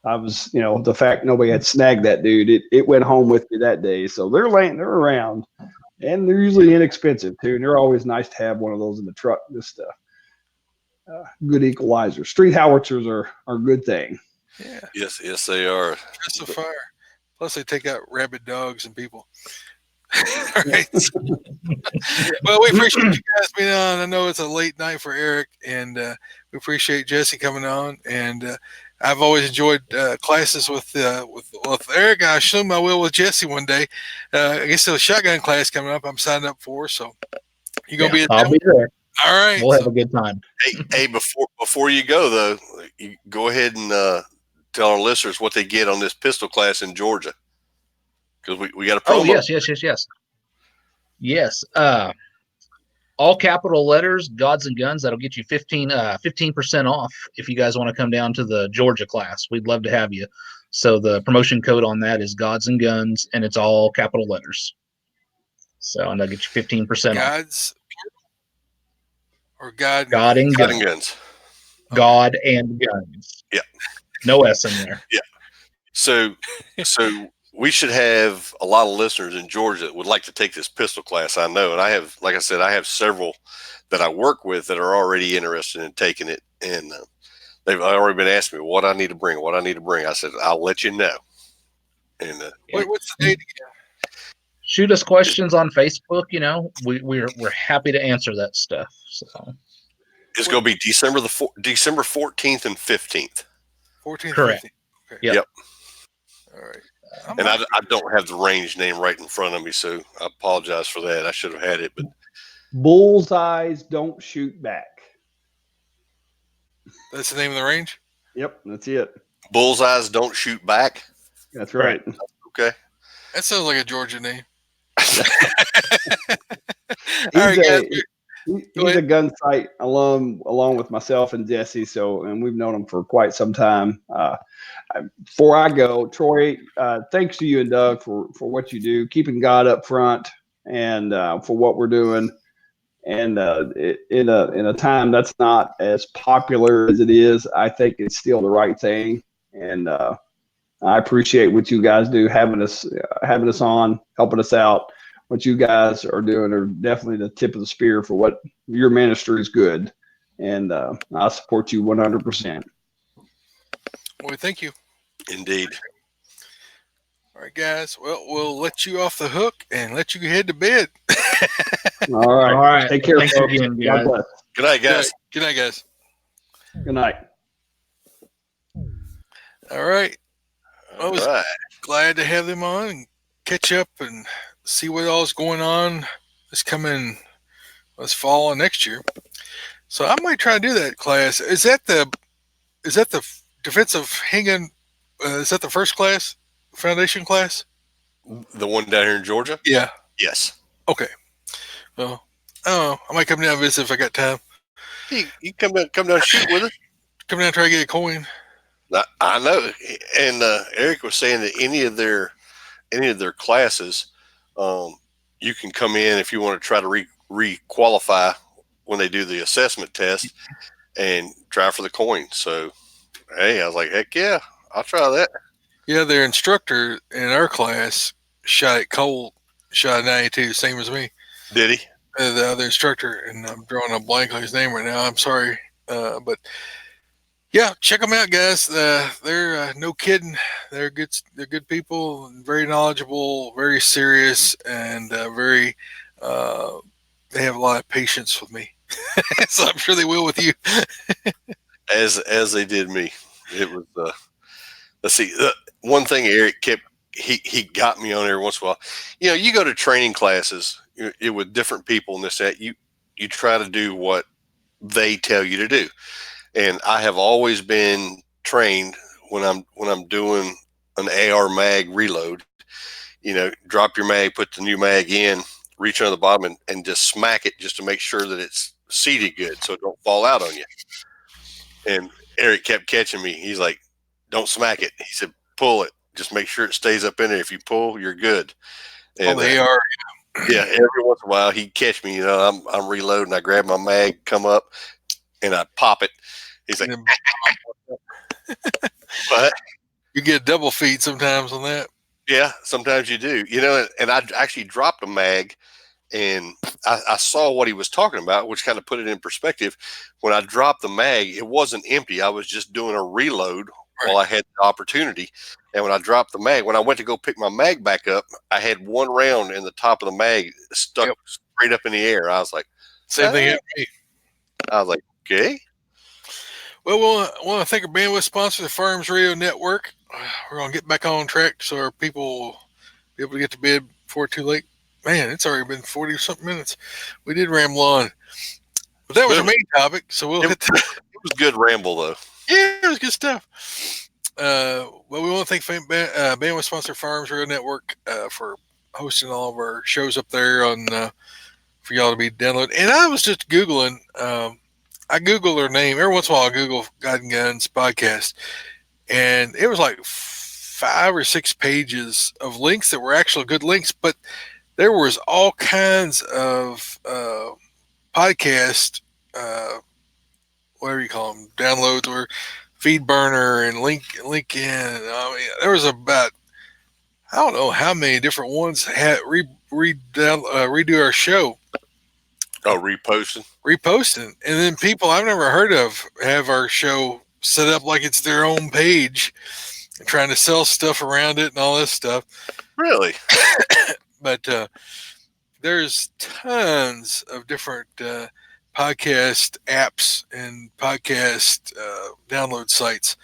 I was, the fact nobody had snagged that dude, it went home with me that day. So they're around, and they're usually inexpensive too. And they're always nice to have one of those in the truck. Just good equalizer. Street howitzers are a good thing. Yeah. Yes, they are. That's a fire. Plus, they take out rabid dogs and people. All right. Well, we appreciate you guys being on. I know it's a late night for Eric, and we appreciate Jesse coming on. And I've always enjoyed classes with Eric. I assume I will with Jesse one day. I guess there's a shotgun class coming up. I'm signed up for, so you gonna be at I'll be there. All right, we'll have a good time. Hey, before you go though, you go ahead and tell our listeners what they get on this pistol class in Georgia, because we got a promo. Oh, yes. All capital letters, Gods and Guns. That'll get you 15% off if you guys want to come down to the Georgia class. We'd love to have you. So the promotion code on that is Gods and Guns, and it's all capital letters. So, and that'll get you 15% Gods or God and Guns. Guns. God and Guns. Yeah. No S in there. Yeah. So we should have a lot of listeners in Georgia that would like to take this pistol class. I know, and I have, like I said, I have several that I work with that are already interested in taking it, and they've already been asking me what I need to bring. I said, I'll let you know. And what's the date again? Shoot us questions on Facebook. We're happy to answer that stuff. So it's going to be December 14th and 15th. 14th. Correct. Okay. Yep. All right. And I don't have the range name right in front of me, so I apologize for that. I should have had it, but Bullseyes don't shoot back. That's the name of the range? Yep, that's it. Bullseyes don't shoot back. That's right. Okay. That sounds like a Georgia name. He's a gun sight alum, along with myself and Jesse. And we've known him for quite some time. Before I go, Troy, thanks to you and Doug for what you do, keeping God up front, and for what we're doing. And in a time that's not as popular as it is, I think it's still the right thing. And I appreciate what you guys do, having us on, helping us out. What you guys are doing are definitely the tip of the spear for what your ministry is good. And I support you 100%. Well, thank you. Indeed. All right, guys. Well, we'll let you off the hook and let you head to bed. All right. Take care. Thanks again, guys. Good night, guys. Good night, guys. Good night. All right. I was glad to have them on and catch up and see what all's going on this fall and next year. So I might try to do that class. Is that the defensive handgun? Is that the first class, foundation class? The one down here in Georgia? Yeah. Yes. Okay. Well, I might come down and visit if I got time. You come down and shoot with us. Come down and try to get a coin. I know. And Eric was saying that any of their classes, you can come in if you want to try to re-qualify when they do the assessment test and try for the coin. So, hey, I was like, heck yeah, I'll try that. Yeah, their instructor in our class shot it cold, shot a 92, same as me. Did he? The other instructor, and I'm drawing a blank on his name right now. I'm sorry, but yeah, check them out, guys. They're no kidding. They're good. They're good people. Very knowledgeable. Very serious, and very. Uh, they have a lot of patience with me, so I'm sure they will with you. As they did me. It was. Let's see. One thing Eric kept he got me on every once in a while. You know, you go to training classes with different people and this that you try to do what they tell you to do. And I have always been trained when I'm doing an AR mag reload. You know, drop your mag, put the new mag in, reach under the bottom, and just smack it just to make sure that it's seated good so it don't fall out on you. And Eric kept catching me. He's like, "Don't smack it." He said, "Pull it. Just make sure it stays up in there. If you pull, you're good." Oh, And they are. yeah, every once in a while he'd catch me. You know, I'm reloading. I grab my mag, come up, and I pop it. He's like, "What?" You get double feet sometimes on that. Yeah, sometimes you do. You know, and I actually dropped a mag, and I saw what he was talking about, which kind of put it in perspective. When I dropped the mag, it wasn't empty. I was just doing a reload while I had the opportunity. And when I dropped the mag, when I went to go pick my mag back up, I had one round in the top of the mag stuck straight up in the air. I was like, Same thing happened to me. I was like, okay. Well, we want to thank our bandwidth sponsor, the Farms Radio Network. We're going to get back on track so our people will be able to get to bed before too late. Man, it's already been 40 something minutes. We did ramble on. But that was our main topic, so we'll hit that. It was a good ramble, though. Yeah, it was good stuff. Well, we want to thank bandwidth sponsor Farms Radio Network for hosting all of our shows up there on for y'all to be downloaded. And I was just Googling. I Google their name. Every once in a while, I Google God and Guns podcast. And it was like 5 or 6 pages of links that were actual good links. But there was all kinds of podcast, whatever you call them, downloads or feed burner and link in. I mean, there was about, I don't know how many different ones had redo our show. Oh, reposting. And then people I've never heard of have our show set up like it's their own page and trying to sell stuff around it and all this stuff. Really? But there's tons of different podcast apps and podcast download sites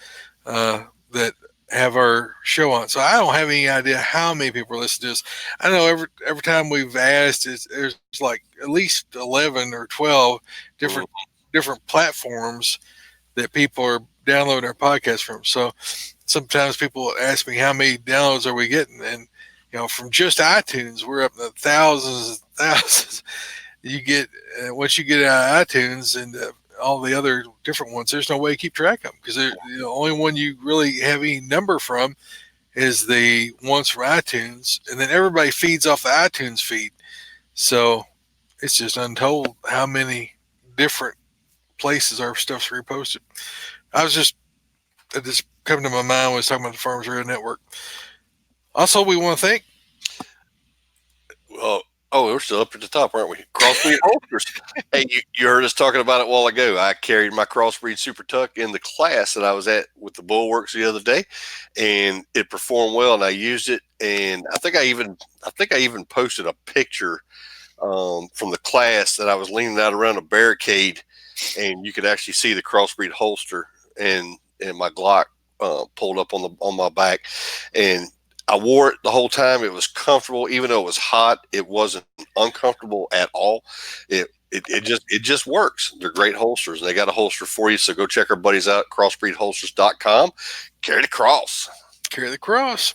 that have our show on. So I don't have any idea how many people are listening to us. I know every time we've asked, there's like at least 11 or 12 different platforms that people are downloading our podcast from. So sometimes people ask me how many downloads are we getting, and from just iTunes, we're up to thousands and thousands. You get once you get out of iTunes and all the other different ones, there's no way to keep track of them because the only one you really have any number from is the ones from iTunes, and then everybody feeds off the iTunes feed. So it's just untold how many different places our stuff's reposted. It just coming to my mind when I was talking about the Farmers Radio Network. Also, we want to thank. Well, we're still up at the top, aren't we? Crossbreed holsters. Hey, you heard us talking about it a while ago. I carried my Crossbreed Super Tuck in the class that I was at with the Bulwarks the other day, and it performed well. And I used it, and I think I even posted a picture from the class that I was leaning out around a barricade, and you could actually see the Crossbreed holster and my Glock pulled up on my back, and I wore it the whole time. It was comfortable, even though it was hot. It wasn't uncomfortable at all. It just works. They're great holsters, and they got a holster for you. So go check our buddies out, crossbreedholsters.com. Carry the cross. Carry the cross.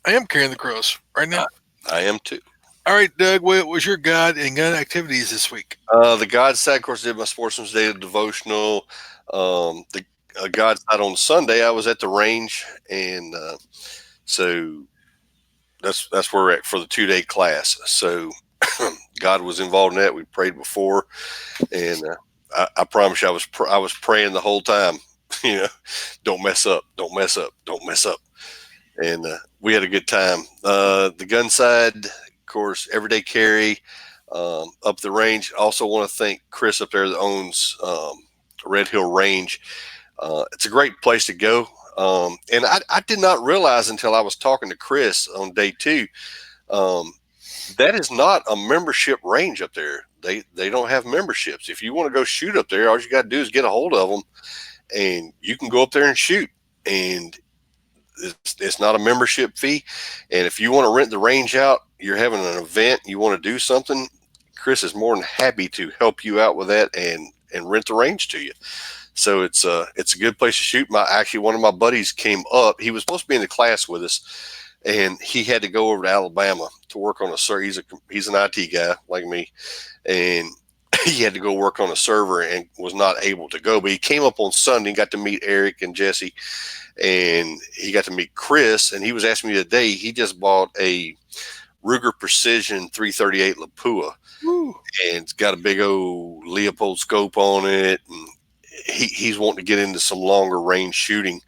I am carrying the cross right now. I am too. All right, Doug, what was your God and Gun activities this week? The God side, of course, did my Sportsman's Daily devotional. The God side on Sunday, I was at the range, and so that's where we're at for the 2-day class. So God was involved in that. We prayed before, and I promise you, I was praying the whole time. Don't mess up, don't mess up, don't mess up. and we had a good time. The gun side, of course, everyday carry up the range. Also want to thank Chris up there that owns Red Hill Range. It's a great place to go. And I did not realize until I was talking to Chris on day 2 um, that is not a membership range up there. They don't have memberships. If you want to go shoot up there, all you got to do is get a hold of them, and you can go up there and shoot. And it's not a membership fee. And if you want to rent the range out, you're having an event, you want to do something, Chris is more than happy to help you out with that and rent the range to you. So it's a good place to shoot. Actually, one of my buddies came up. He was supposed to be in the class with us, and he had to go over to Alabama to work on a server. He's an IT guy like me, and he had to go work on a server and was not able to go. But he came up on Sunday and got to meet Eric and Jesse, and he got to meet Chris. And he was asking me today, he just bought a Ruger Precision 338 Lapua. Woo. And it's got a big old Leopold scope on it, and he's wanting to get into some longer range shooting,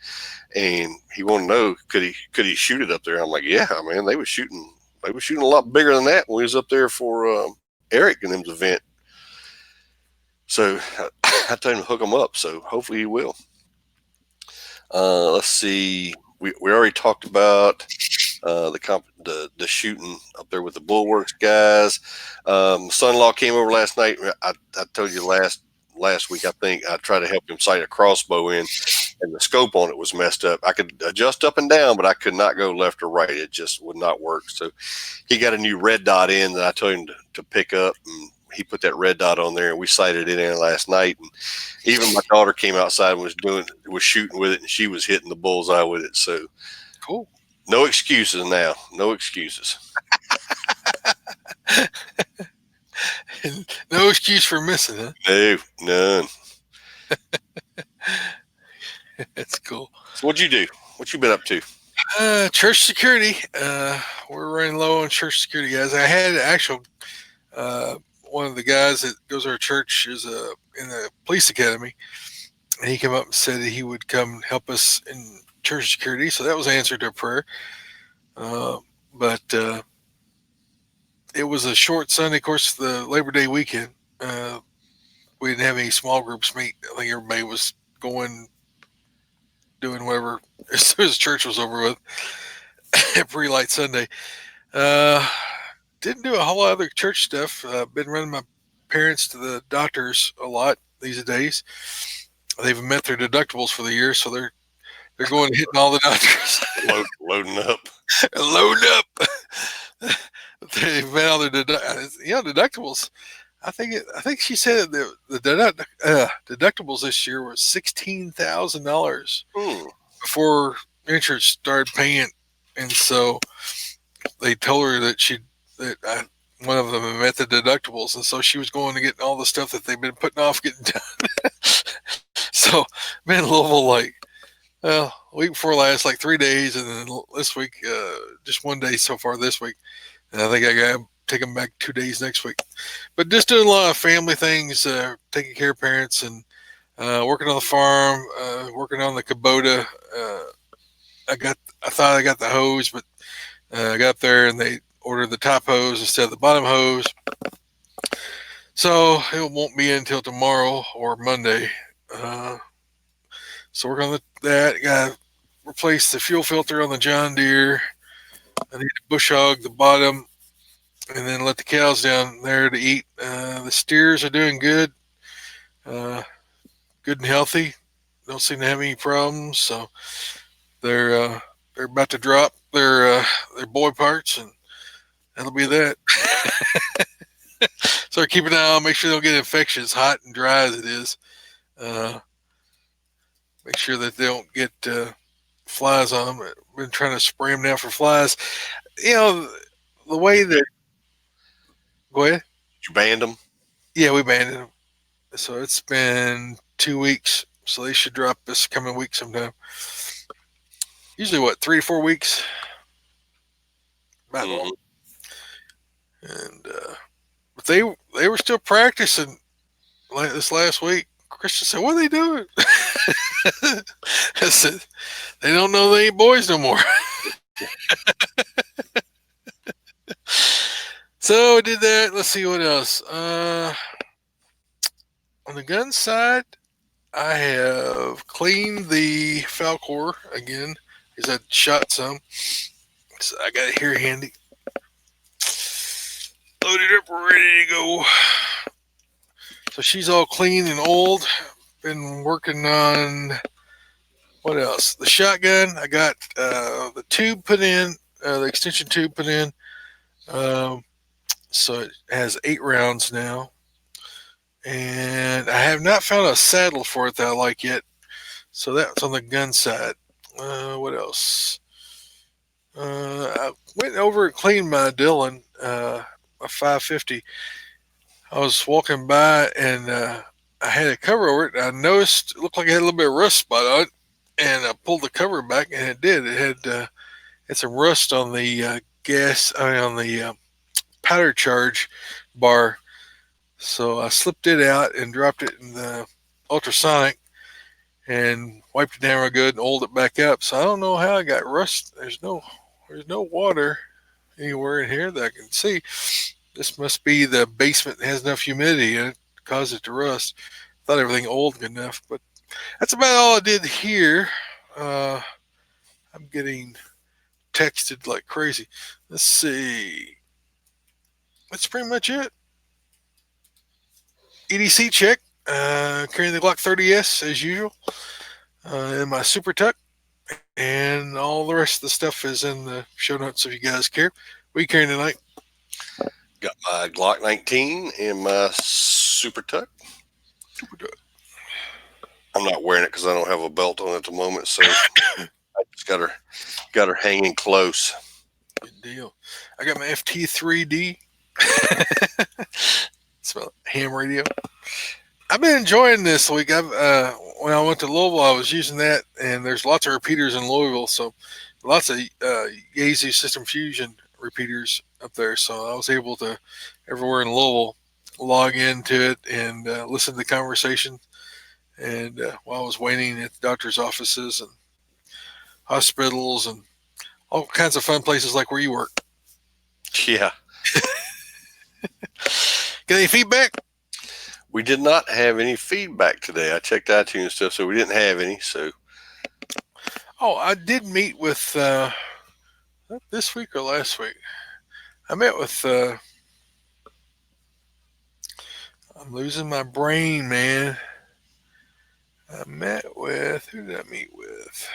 and he wanted to know could he shoot it up there. I'm like, yeah, man, they were shooting a lot bigger than that when we was up there for Eric and them's event. So I told him to hook him up. So hopefully he will. Let's see. We already talked about the shooting up there with the Bulwarks guys. Son-in-law came over last night. I told you last week, I think I tried to help him sight a crossbow in, and the scope on it was messed up. I could adjust up and down, but I could not go left or right. It just would not work. So he got a new red dot in that I told him to pick up, and he put that red dot on there, and we sighted it in last night. And even my daughter came outside and was shooting with it, and she was hitting the bullseye with it. So cool. No excuses now. No excuses. No excuse for missing, huh? No, none. That's cool. So what'd you do? What you been up to? Church security. We're running low on church security guys. I had actual one of the guys that goes to our church is in the police academy, and he came up and said that he would come help us in church security. So that was answered to prayer. But it was a short Sunday, of course, the Labor Day weekend. We didn't have any small groups meet. I think everybody was doing whatever as soon as church was over with. Pretty light Sunday. Didn't do a whole lot of other church stuff. Been running my parents to the doctors a lot these days. They've met their deductibles for the year, so they're going and hitting all the doctors. Loading up. Load up. They've met all their deductibles. I think she said the deductibles this year were $16,000 before insurance started paying, and so they told her that one of them had met the deductibles, and so she was going to get all the stuff that they've been putting off getting done. So, man, Louisville, week before last, 3 days, and then this week, just 1 day so far this week. And I think I got to take them back 2 days next week. But just doing a lot of family things, taking care of parents, and working on the farm, working on the Kubota. I thought I got the hose, but I got up there and they ordered the top hose instead of the bottom hose. So it won't be until tomorrow or Monday. So working on that. Got to replace the fuel filter on the John Deere. I need to bush hog the bottom and then let the cows down there to eat. The steers are doing good. Good and healthy. Don't seem to have any problems. So they're about to drop their boy parts, and that'll be that. So keep an eye on, make sure they don't get infections, hot and dry as it is. Make sure that they don't get flies on them. I've been trying to spray them now for flies. The way that. Go ahead. You banned them? Yeah, we banned them. So it's been 2 weeks. So they should drop this coming week sometime. Usually, 3 to 4 weeks? About long. And but they were still practicing this last week. Christian said, "What are they doing?" I said, "They don't know they ain't boys no more." So I did that. Let's see what else. On the gun side, I have cleaned the Falcor again because I shot some. So I got it here handy. Loaded up, ready to go. So she's all clean and old. Been working on what else? The shotgun. I got the tube put in, the extension tube put in. So it has 8 rounds now. And I have not found a saddle for it that I like yet. So that's on the gun side. What else? I went over and cleaned my Dillon, a 550. I was walking by and I had a cover over it. And I noticed it looked like it had a little bit of rust spot on it. And I pulled the cover back and it did. It had some rust on the on the powder charge bar. So I slipped it out and dropped it in the ultrasonic and wiped it down real good and oiled it back up. So I don't know how I got rust. There's no water anywhere in here that I can see. This must be the basement that has enough humidity in it to cause it to rust. Thought everything oiled good enough, but that's about all I did here. I'm getting texted like crazy. Let's see. That's pretty much it. EDC check. Carrying the Glock 30S as usual. In my Super Tuck. And all the rest of the stuff is in the show notes if you guys care. What are you carrying tonight? Got my Glock 19 in my Super Tuck. Super Tuck. I'm not wearing it because I don't have a belt on at the moment, so I just got her hanging close. Good deal. I got my FT3D. It's a ham radio. I've been enjoying this week. When I went to Louisville, I was using that, and there's lots of repeaters in Louisville, so lots of Yaesu System Fusion repeaters up there. So I was able to, everywhere in Louisville, log into it and listen to the conversation. And while I was waiting at the doctor's offices and hospitals and all kinds of fun places like where you work. Yeah. Got any feedback? We did not have any feedback today. I checked iTunes and stuff, so we didn't have any. So, I did meet with this week or last week. I met with. I'm losing my brain, man. I met with, who did I meet with?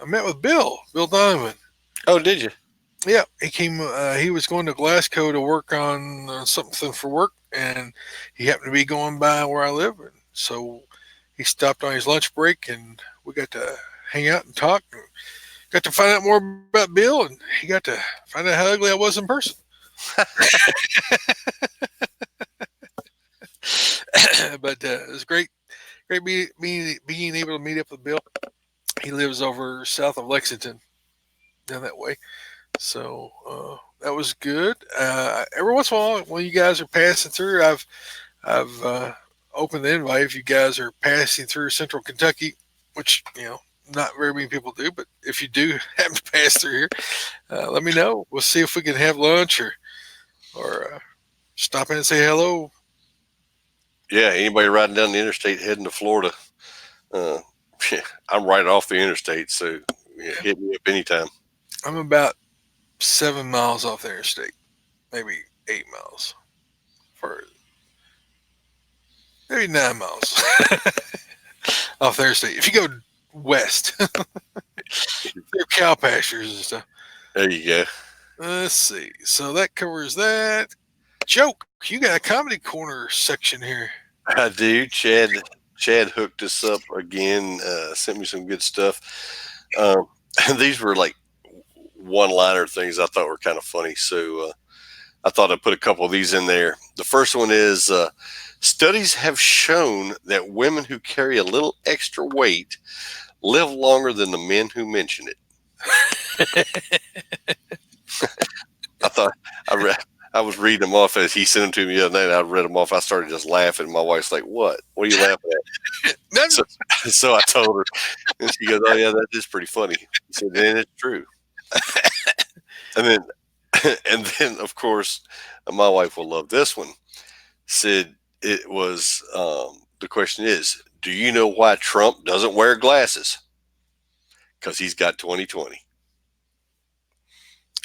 I met with Bill Donovan. oh, did you? Yeah, he came. He was going to Glasgow to work on something for work, and he happened to be going by where I live, and so he stopped on his lunch break, and we got to hang out and talk. And got to find out more about Bill, and he got to find out how ugly I was in person. But it was great being able to meet up with Bill. He lives over south of Lexington, down that way. So that was good. Every once in a while, when you guys are passing through, I've opened the invite if you guys are passing through Central Kentucky, which not very many people do. But if you do happen to pass through here, let me know. We'll see if we can have lunch or stop in and say hello. Yeah, anybody riding down the interstate heading to Florida, I'm right off the interstate, so hit me up anytime. I'm about 7 miles off the interstate, maybe 8 miles, maybe 9 miles off the interstate. If you go west, through cow pastures and stuff. There you go. Let's see. So that covers that. Joke, you got a comedy corner section here. I do. Chad hooked us up again, sent me some good stuff. These were like one-liner things I thought were kind of funny. So I thought I'd put a couple of these in there. The first one is, studies have shown that women who carry a little extra weight live longer than the men who mention it. I thought I was reading them off as he sent them to me the other night. I read them off. I started just laughing. My wife's like, "What? What are you laughing at?" So I told her, and she goes, "Oh yeah, that is pretty funny." He said, "Then it's true." And then, and then, of course, my wife will love this one. Said it was. The question is, do you know why Trump doesn't wear glasses? Because he's got 2020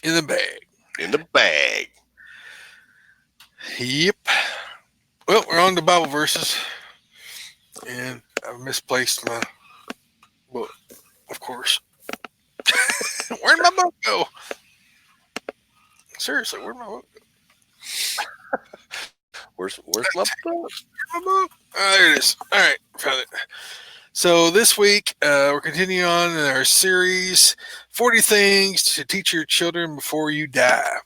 In the bag. in the bag. Yep. Well, we're on to Bible verses, and I've misplaced my book, of course. Where'd my book go? Seriously, where'd my book go? Where's my book? My book? Oh, there it is. All right, found it. So this week, we're continuing on in our series, 40 Things to Teach Your Children Before You Die.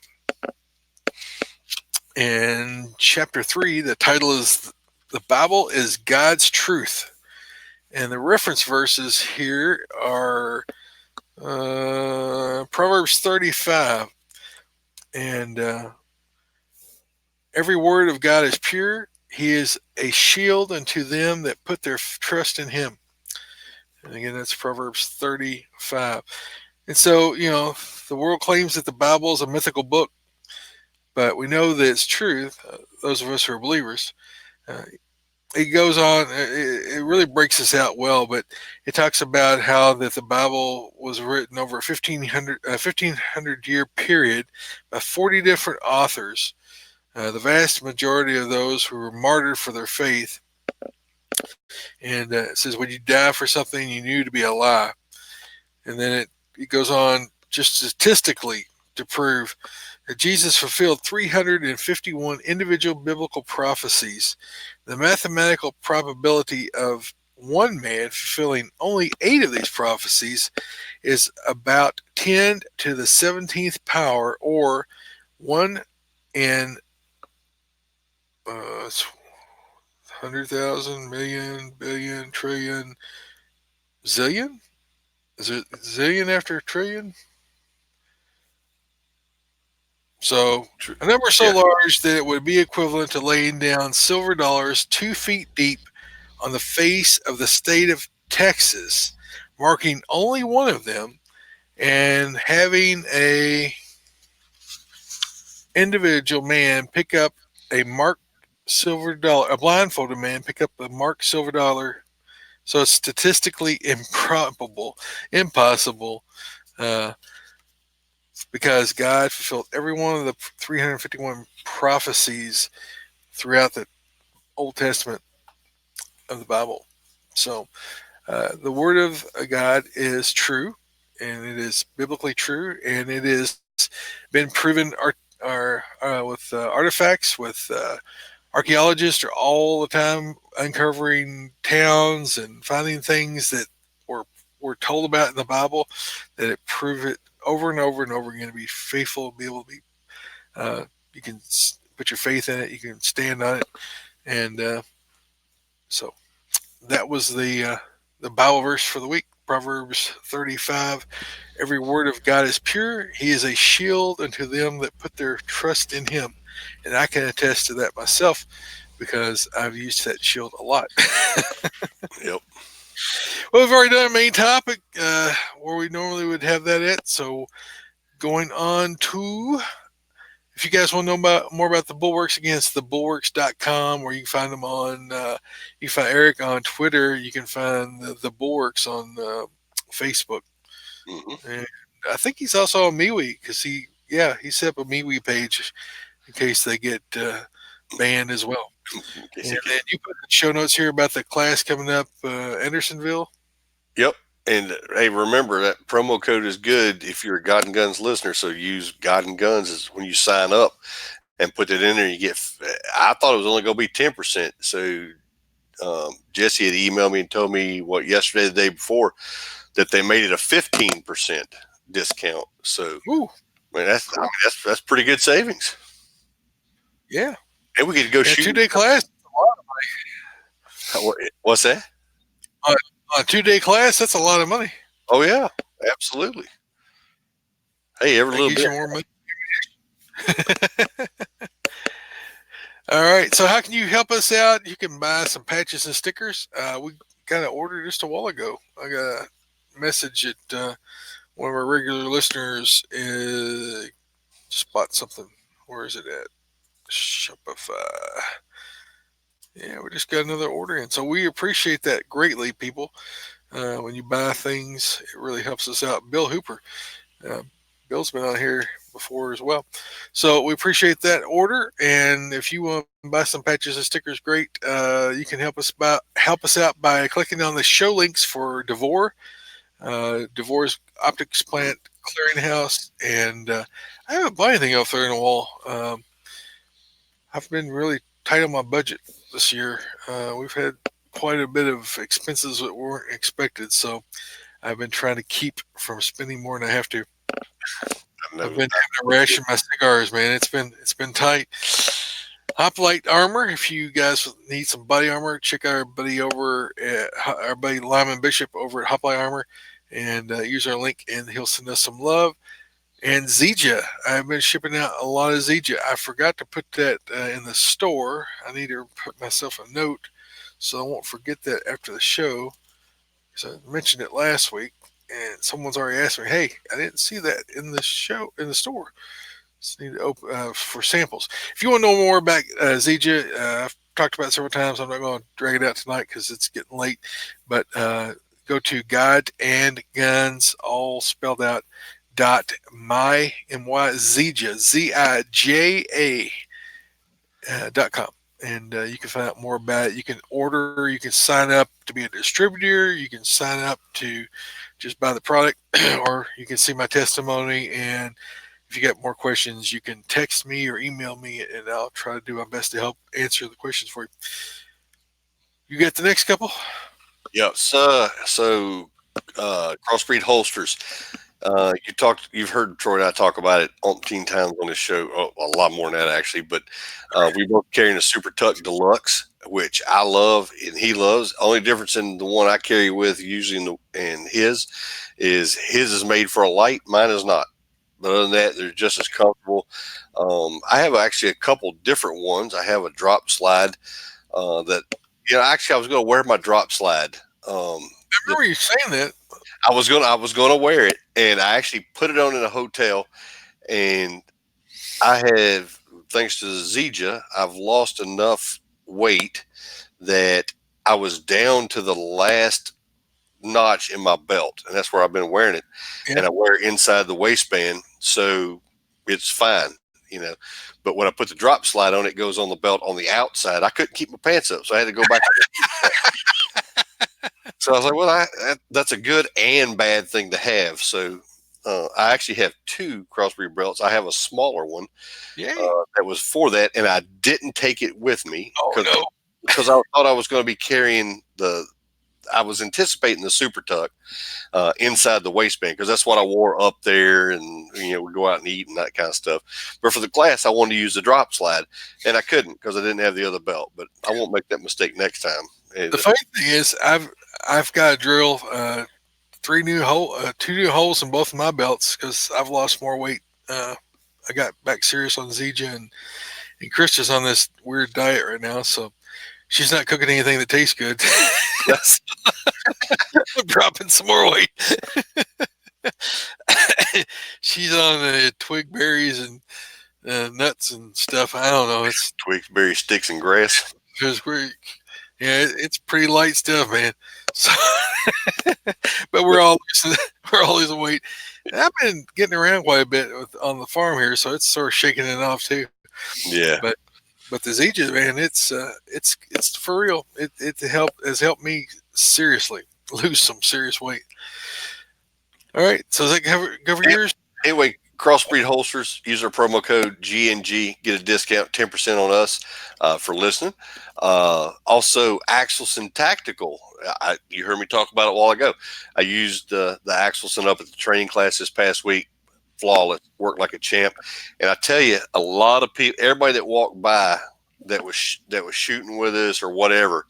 In chapter 3, the title is The Bible is God's Truth. And the reference verses here are Proverbs 35. And every word of God is pure. He is a shield unto them that put their trust in him. And again, that's Proverbs 35. And so, the world claims that the Bible is a mythical book, but we know that it's truth, those of us who are believers. It goes on, it really breaks this out well, but it talks about how that the Bible was written over a 1500 year period by 40 different authors. The vast majority of those who were martyred for their faith. And it says, when you die for something you knew to be a lie. And then it goes on just statistically to prove that Jesus fulfilled 351 individual biblical prophecies. The mathematical probability of one man fulfilling only 8 of these prophecies is about 10 to the 17th power, or 1 in 100,000, million, billion, trillion, zillion? Is it zillion after trillion? So a number so large that it would be equivalent to laying down silver dollars 2 feet deep on the face of the state of Texas, marking only one of them, and having a individual man pick up a marked silver dollar, a blindfolded man pick up a marked silver dollar. So it's statistically impossible, because God fulfilled every one of the 351 prophecies throughout the Old Testament of the Bible. So the Word of God is true, and it is biblically true, and it has been proven with artifacts, with archaeologists are all the time uncovering towns and finding things that were told about in the Bible, that it prove it over and over and over again to be faithful, be able to be, you can put your faith in it, you can stand on it, and so that was the Bible verse for the week, Proverbs 35. Every word of God is pure. He is a shield unto them that put their trust in him. And I can attest to that myself, because I've used that shield a lot. Yep. Well, we've already done our main topic, where we normally would have that at. So going on to, if you guys want to know more about the Bulwarks, again, it's thebulwarks.com, where you can find them on, you can find Eric on Twitter. You can find the Bulwarks on Facebook. Mm-hmm. And I think he's also on MeWe, because he set up a MeWe page in case they get banned as well. And then you put the show notes here about the class coming up, Andersonville. Yep. And hey, remember that promo code is good if you're a God and Guns listener. So use God and Guns as when you sign up and put it in there. You get. I thought it was only going to be 10%. So Jesse had emailed me and told me yesterday, the day before, that they made it a 15% discount. So that's pretty good savings. Yeah. And we get to go shoot. 2-day class. What's that? A 2-day class, that's a lot of money. Oh yeah, absolutely. Hey, every little bit. More money. All right. So how can you help us out? You can buy some patches and stickers. We kind of ordered just a while ago. I got a message at one of our regular listeners just bought something. Where is it at? Shopify. Yeah, we just got another order in. So we appreciate that greatly, people. When you buy things, it really helps us out. Bill Hooper. Uh, Bill's been on here before as well. So we appreciate that order. And if you want to buy some patches and stickers, great. You can help us out by clicking on the show links for DeVore, DeVore's Optics Plant Clearinghouse, and I haven't bought anything off there in a while. I've been really tight on my budget this year. We've had quite a bit of expenses that weren't expected, so I've been trying to keep from spending more than I have to. I've been having to ration my cigars, man. It's been tight. Hoplite armor. If you guys need some body armor, check out our buddy Lyman Bishop over at Hoplite Armor, and use our link, and he'll send us some love. And Zija, I've been shipping out a lot of Zija. I forgot to put that in the store. I need to put myself a note so I won't forget that after the show. Because I mentioned it last week, and someone's already asked me, "Hey, I didn't see that in the store." Just need to open for samples. If you want to know more about Zija, I've talked about it several times. I'm not going to drag it out tonight because it's getting late. But go to God and Guns, all spelled out, .myzija ZIJA.com, and you can find out more about it. You can order, you can sign up to be a distributor, you can sign up to just buy the product, or you can see my testimony. And if you got more questions, you can text me or email me, and I'll try to do my best to help answer the questions for you. You got the next couple? Yeah. So crossbreed holsters. You've heard Troy and I talk about it umpteen times on this show, a lot more than that actually. But we both carrying a Super Tuck Deluxe, which I love and he loves. Only difference in the one I carry with usually and his is made for a light. Mine is not. But other than that, they're just as comfortable. I have actually a couple different ones. I have a drop slide that actually I was going to wear my drop slide. I remember you saying that. I was gonna wear it, and I actually put it on in a hotel, and I have, thanks to the Zija, I've lost enough weight that I was down to the last notch in my belt, and that's where I've been wearing it. Yeah. And I wear it inside the waistband, so it's fine, But when I put the drop slide on, it goes on the belt on the outside. I couldn't keep my pants up, so I had to go back. So I was like, well, that's a good and bad thing to have. So I actually have two crossbreed belts. I have a smaller one that was for that, and I didn't take it with me because I thought I was going to be carrying I was anticipating the Super Tuck inside the waistband because that's what I wore up there, and we go out and eat and that kind of stuff. But for the class, I wanted to use the drop slide, and I couldn't because I didn't have the other belt. But I won't make that mistake next time. The funny thing is, I've got to drill two new holes in both of my belts because I've lost more weight. I got back serious on Zija, and Krista's on this weird diet right now, so she's not cooking anything that tastes good. I'm dropping some more weight. She's on twig berries and nuts and stuff. I don't know. It's twigs, berries, sticks, and grass. It's pretty light stuff, man. So, but we're all losing weight. And I've been getting around quite a bit on the farm here, so it's sort of shaking it off too. Yeah. But the Zija, man, it's for real. It has helped me seriously lose some serious weight. All right, so does that cover yours? Anyway, crossbreed holsters, use our promo code GNG, get a discount, 10% on us for listening. Also, Axelson Tactical. You heard me talk about it a while ago. I used the Axelson up at the training class this past week. Flawless, worked like a champ. And I tell you, a lot of people, everybody that walked by that was shooting with us or whatever,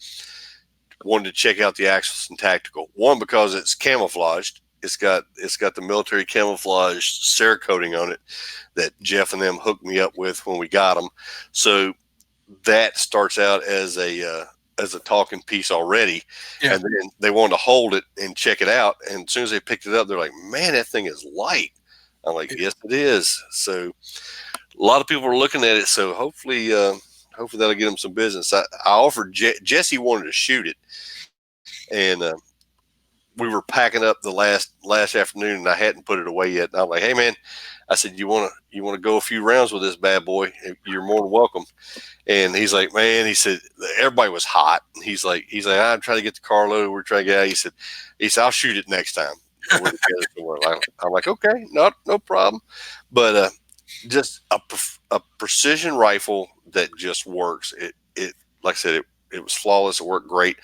wanted to check out the Axelson Tactical. One, because it's camouflaged. It's got the military camouflage Cerakoting on it that Jeff and them hooked me up with when we got them. So that starts out as a as a talking piece already, Yeah. and then they wanted to hold it and check it out. And as soon as they picked it up, they're like, "Man, that thing is light." I'm like, "Yes, it is." So a lot of people are looking at it. So hopefully that'll get them some business. I offered Jesse wanted to shoot it, and we were packing up the last afternoon, and I hadn't put it away yet. And I'm like, "Hey, man," I said, "You want to go a few rounds with this bad boy? You're more than welcome." And he's like, "Man," he said, "everybody was hot." He's like, "I'm trying to get the car loaded. We're trying to get out." He said, "I'll shoot it next time." We're together somewhere. I'm like, "Okay, no problem." But just a precision rifle that just works. It like I said, it was flawless. It worked great.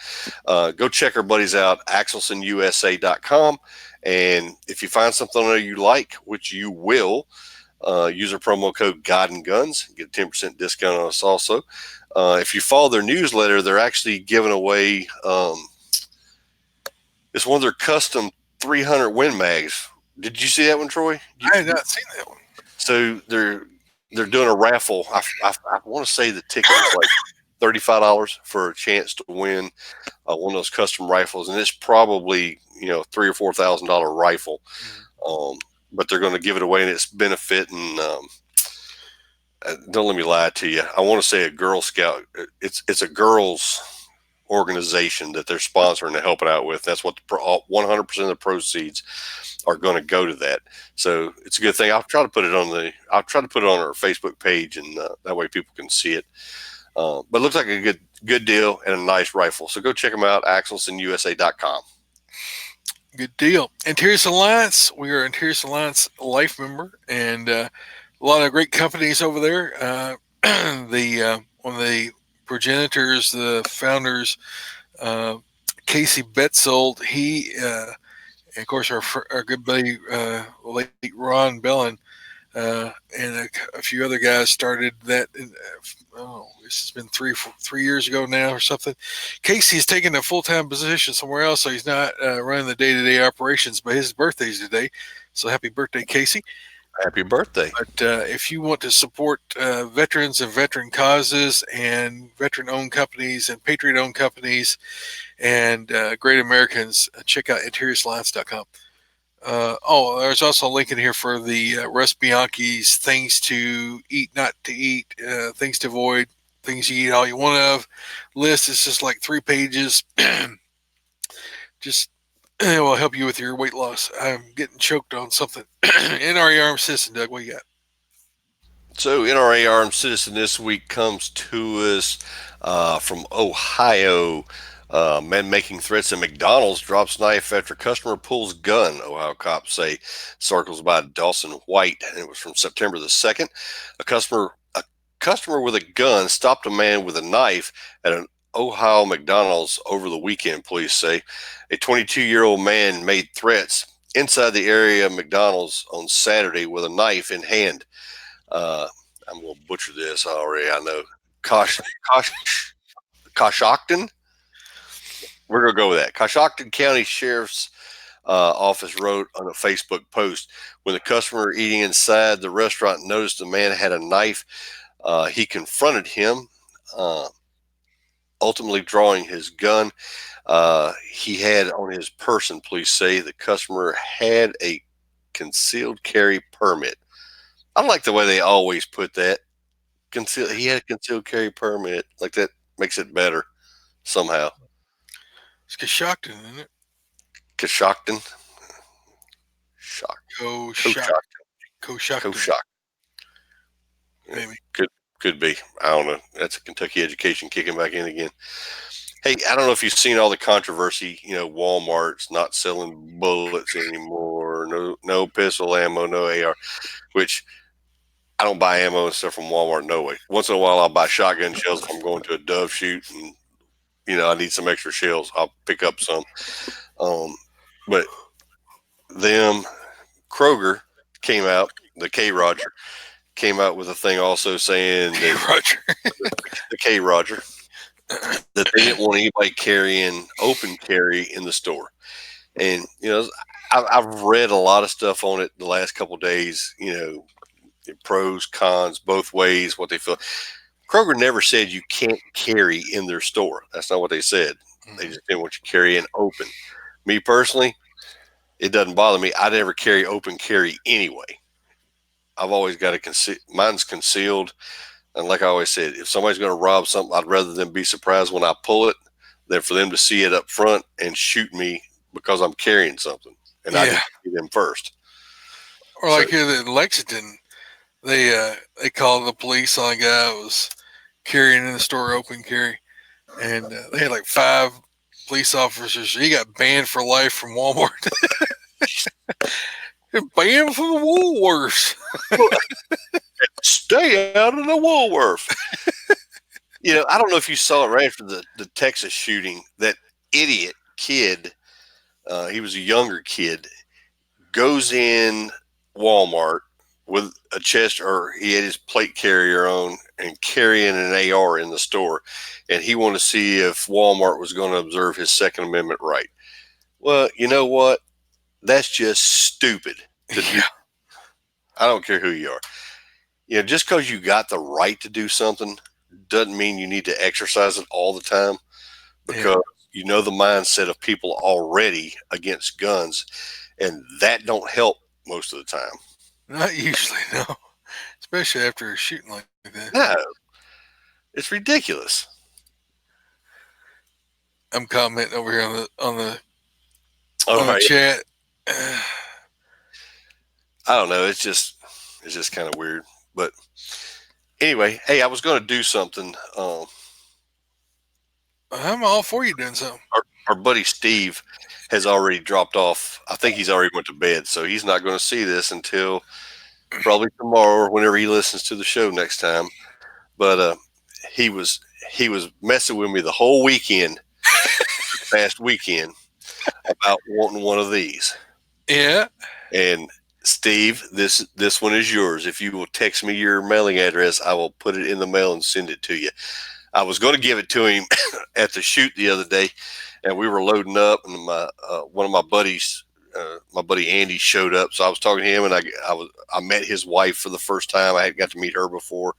Go check our buddies out, axelsonusa.com. And if you find something there you like, which you will, use our promo code God and Guns, get a 10% discount on us also. If you follow their newsletter, they're actually giving away it's one of their custom 300 Win Mags. Did you see that one, Troy? I had not seen that one. So they're doing a raffle. I want to say the ticket was like $35 for a chance to win one of those custom rifles, and it's probably $3,000 or $4,000 rifle. But they're going to give it away, and it's benefiting. Don't let me lie to you. I want to say a Girl Scout. It's a girls organization that they're sponsoring to help it out with. That's what 100% of the proceeds are going to go to that. So it's a good thing. I'll try to put it on our Facebook page, and that way people can see it. But it looks like a good deal and a nice rifle. So go check them out, axelsonusa.com. Good deal. Interiors Alliance. We are Interiors Alliance life member, and a lot of great companies over there. One of the progenitors, the founders, Casey Betzold, he, and of course, our good buddy, late Ron Bellin, and a few other guys started that. This has been 3 years ago now or something. Casey's taken a full-time position somewhere else, so he's not running the day-to-day operations. But his birthday's today, so happy birthday, Casey! Happy birthday! But if you want to support veterans and veteran causes and veteran-owned companies and patriot-owned companies and great Americans, check out interioursalliance.com. There's also a link in here for the Russ Bianchi's Things to Eat, Not to Eat, Things to Avoid, Things you Eat All You Want of list. It's just like 3 pages. Just it will help you with your weight loss. I'm getting choked on something. NRA Armed Citizen, Doug, what you got? So NRA Armed Citizen this week comes to us from Ohio. Man making threats at McDonald's drops knife after customer pulls gun, Ohio cops say. Circles by Dawson White, and it was from September the 2nd. A customer with a gun stopped a man with a knife at an Ohio McDonald's over the weekend, police say. A 22-year-old man made threats inside the area McDonald's on Saturday with a knife in hand. I'm going to butcher this already, I know. Coshocton? We're going to go with that. Coshocton County Sheriff's Office wrote on a Facebook post, when the customer eating inside the restaurant noticed the man had a knife, he confronted him, ultimately drawing his gun. He had on his person, police say, the customer had a concealed carry permit. I like the way they always put that. He had a concealed carry permit. Like, that makes it better somehow. It's Coshocton, isn't it? Coshocton. Coshocton. Maybe. Could be. I don't know. That's a Kentucky education kicking back in again. Hey, I don't know if you've seen all the controversy. Walmart's not selling bullets anymore. No pistol ammo, no AR, which I don't buy ammo and stuff from Walmart. No way. Once in a while, I'll buy shotgun shells if I'm going to a dove shoot and I need some extra shells. I'll pick up some. But Kroger came out. The K Roger came out with a thing also saying that the K Roger, that they didn't want anybody carrying open carry in the store. And I've read a lot of stuff on it the last couple of days. Pros, cons, both ways, what they feel. Kroger never said you can't carry in their store. That's not what they said. They just didn't want you carrying open. Me personally, it doesn't bother me. I never carry open carry anyway. I've always got to mine's concealed. And like I always said, if somebody's going to rob something, I'd rather them be surprised when I pull it than for them to see it up front and shoot me because I'm carrying something and I didn't see them first. Or like here in Lexington, they called the police on a guy that was carrying in the store open carry, and they had like 5 police officers. He got banned for life from Walmart. Banned from the Woolworths. Stay out of the Woolworth. I don't know if you saw it right after the Texas shooting. That idiot kid, he was a younger kid, goes in Walmart with a chest, or he had his plate carrier on and carrying an AR in the store. And he wanted to see if Walmart was going to observe his Second Amendment right. Well, you know what? That's just stupid. I don't care who you are. Just because you got the right to do something doesn't mean you need to exercise it all the time, because the mindset of people already against guns, and that don't help most of the time. Not usually, no. Especially after a shooting like that. No. It's ridiculous. I'm commenting over here on the chat. I don't know. It's just kind of weird. But anyway, hey, I was going to do something. I'm all for you doing something. Our buddy Steve has already dropped off. I think he's already went to bed, so he's not going to see this until probably tomorrow or whenever he listens to the show next time. But he was messing with me the whole weekend, past weekend, about wanting one of these. Yeah. And Steve, this one is yours. If you will text me your mailing address, I will put it in the mail and send it to you. I was going to give it to him at the shoot the other day, and we were loading up, and one of my buddies, my buddy Andy, showed up. So I was talking to him, and I met his wife for the first time. I hadn't got to meet her before.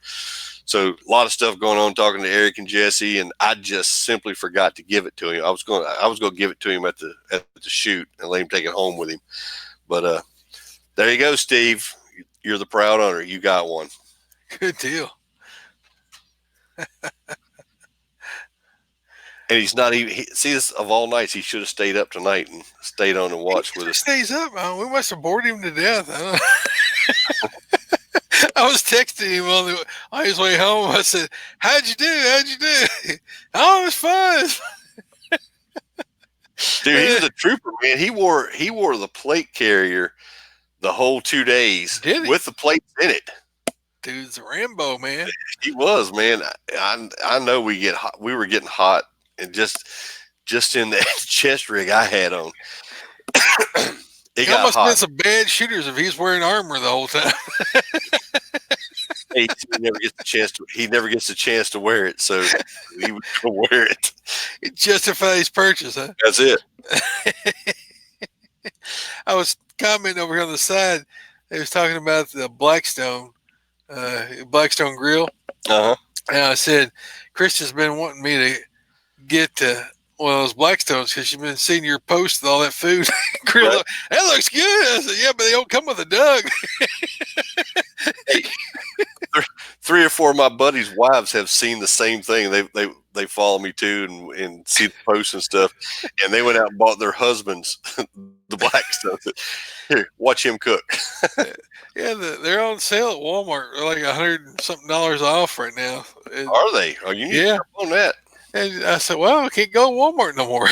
So a lot of stuff going on, talking to Eric and Jesse, and I just simply forgot to give it to him. I was going to give it to him at the shoot and let him take it home with him. But there you go, Steve. You're the proud owner. You got one. Good deal. And he's not even. See, this of all nights, he should have stayed up tonight and stayed on and watched with us. Stays up, man. We must have bored him to death. I was texting him on his way home. I said, "How'd you do? Oh, it was fun." Dude, he was a trooper, man. He wore the plate carrier the whole 2 days with the plates in it. Dude's a Rambo, man. He was, man. I know we were getting hot, and just in that chest rig I had on. It got must hot. have been some bad shooters if he's wearing armor the whole time. He never gets the chance to wear it, so he was going to wear it. It justifies his purchase, huh? That's it. I was commenting over here on the side. They was talking about the Blackstone grill. Uh-huh. And I said, Christian's been wanting me to get one of those Blackstones because she's been seeing your post with all that food. Grill. Right. That looks good. I said, yeah, but they don't come with a Doug. Hey, 3 or 4 of my buddies' wives have seen the same thing. They follow me too and see the posts and stuff. And they went out and bought their husbands the Blackstones. Here, watch him cook. Yeah, they're on sale at Walmart. They're like $100 something off right now. Are they? Oh, you need to jump on that. And I said, well, I can't go to Walmart no more.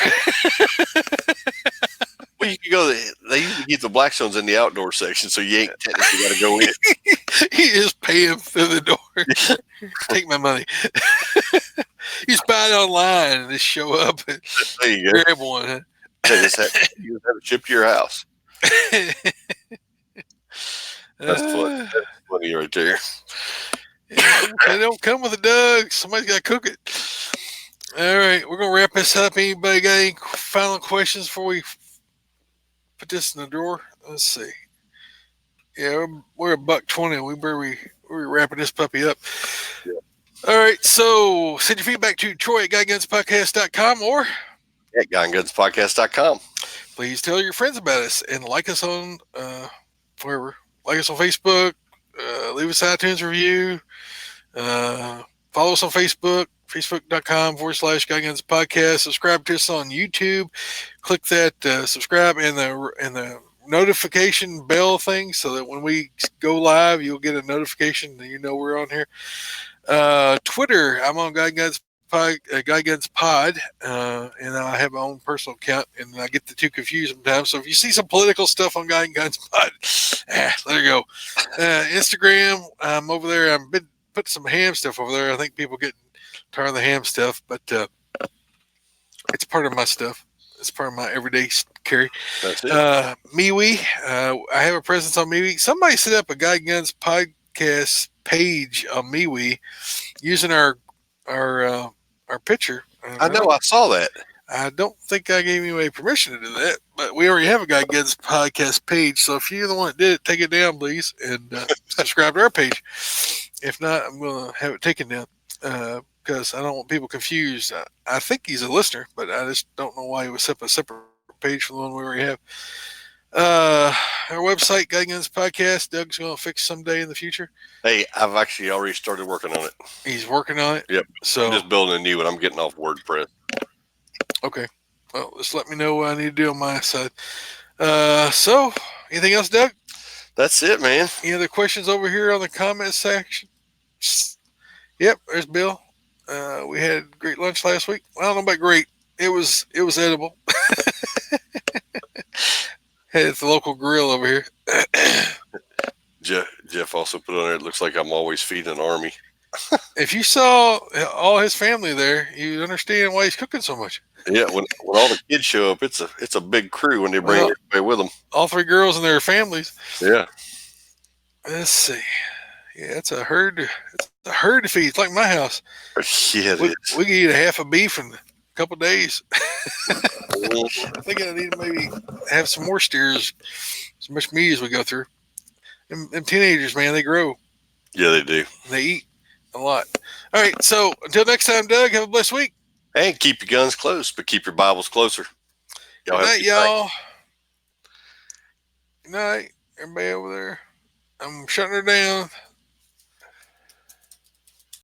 Well, you can go. They usually get the Blackstones in the outdoor section, so you ain't technically got to go in. You just pay him through the door. Take my money. You just buy it online and just show up and grab one. Huh? You just have it shipped to your house. That's funny. That's funny right there. Yeah, they don't come with a Doug. Somebody's got to cook it. All right, we're going to wrap this up. Anybody got any final questions before we put this in the drawer? Let's see. Yeah, we're $1.20. We're wrapping this puppy up. Yeah. All right, so send your feedback to Troy at GuyGunsPodcast.com, or At GuyandGunsPodcast.com. please tell your friends about us and like us on wherever. Like us on Facebook, leave us an iTunes review, follow us on Facebook, facebook.com/GuyGunsPodcast. Subscribe to us on YouTube. Click that subscribe and the notification bell thing so that when we go live, you'll get a notification that you know we're on here. Twitter, I'm on Guy Guns Pod, and I have my own personal account, and I get the two confused sometimes. So if you see some political stuff on Guy Guns Pod, let it go. Instagram, I'm over there. I've been putting some ham stuff over there. I think people get tired of the ham stuff, but it's part of my stuff. It's part of my everyday carry. That's it. MeWe, I have a presence on MeWe. Somebody set up a Guy Guns Podcast page on MeWe using our picture. I know. I saw that. I don't think I gave anybody permission to do that, but we already have a Guy Guns Podcast page. So if you're the one that did it, take it down, please, and subscribe to our page. If not, I'm going to have it taken down because I don't want people confused. I think he's a listener, but I just don't know why he would set up a separate page for the one we already have. Our website, Guy Guns Podcast, Doug's going to fix someday in the future. Hey, I've actually already started working on it. He's working on it. Yep. So I'm just building a new one. I'm getting off WordPress. okay. Well, just let me know what I need to do on my side. So anything else, Doug? That's it, man. Any other questions over here on the comment section? Yep, there's Bill. We had great lunch last week. I don't know about great. It was edible. Hey, it's the local grill over here. Jeff also put on there, it looks like I'm always feeding an army. If you saw all his family there, you understand why he's cooking so much. Yeah, when all the kids show up, it's a big crew when they bring everybody with them. All three girls and their families. Yeah. Let's see. Yeah, it's a herd. It's a herd to feed. It's like my house. Yeah, we can eat a half a beef in a couple of days. I think I need to maybe have some more steers, as much meat as we go through. Them teenagers, man, they grow. Yeah, they do. They eat a lot. All right, so until next time, Doug, have a blessed week. And keep your guns close, but keep your Bibles closer. Good night, y'all. Good night, everybody over there. I'm shutting her down.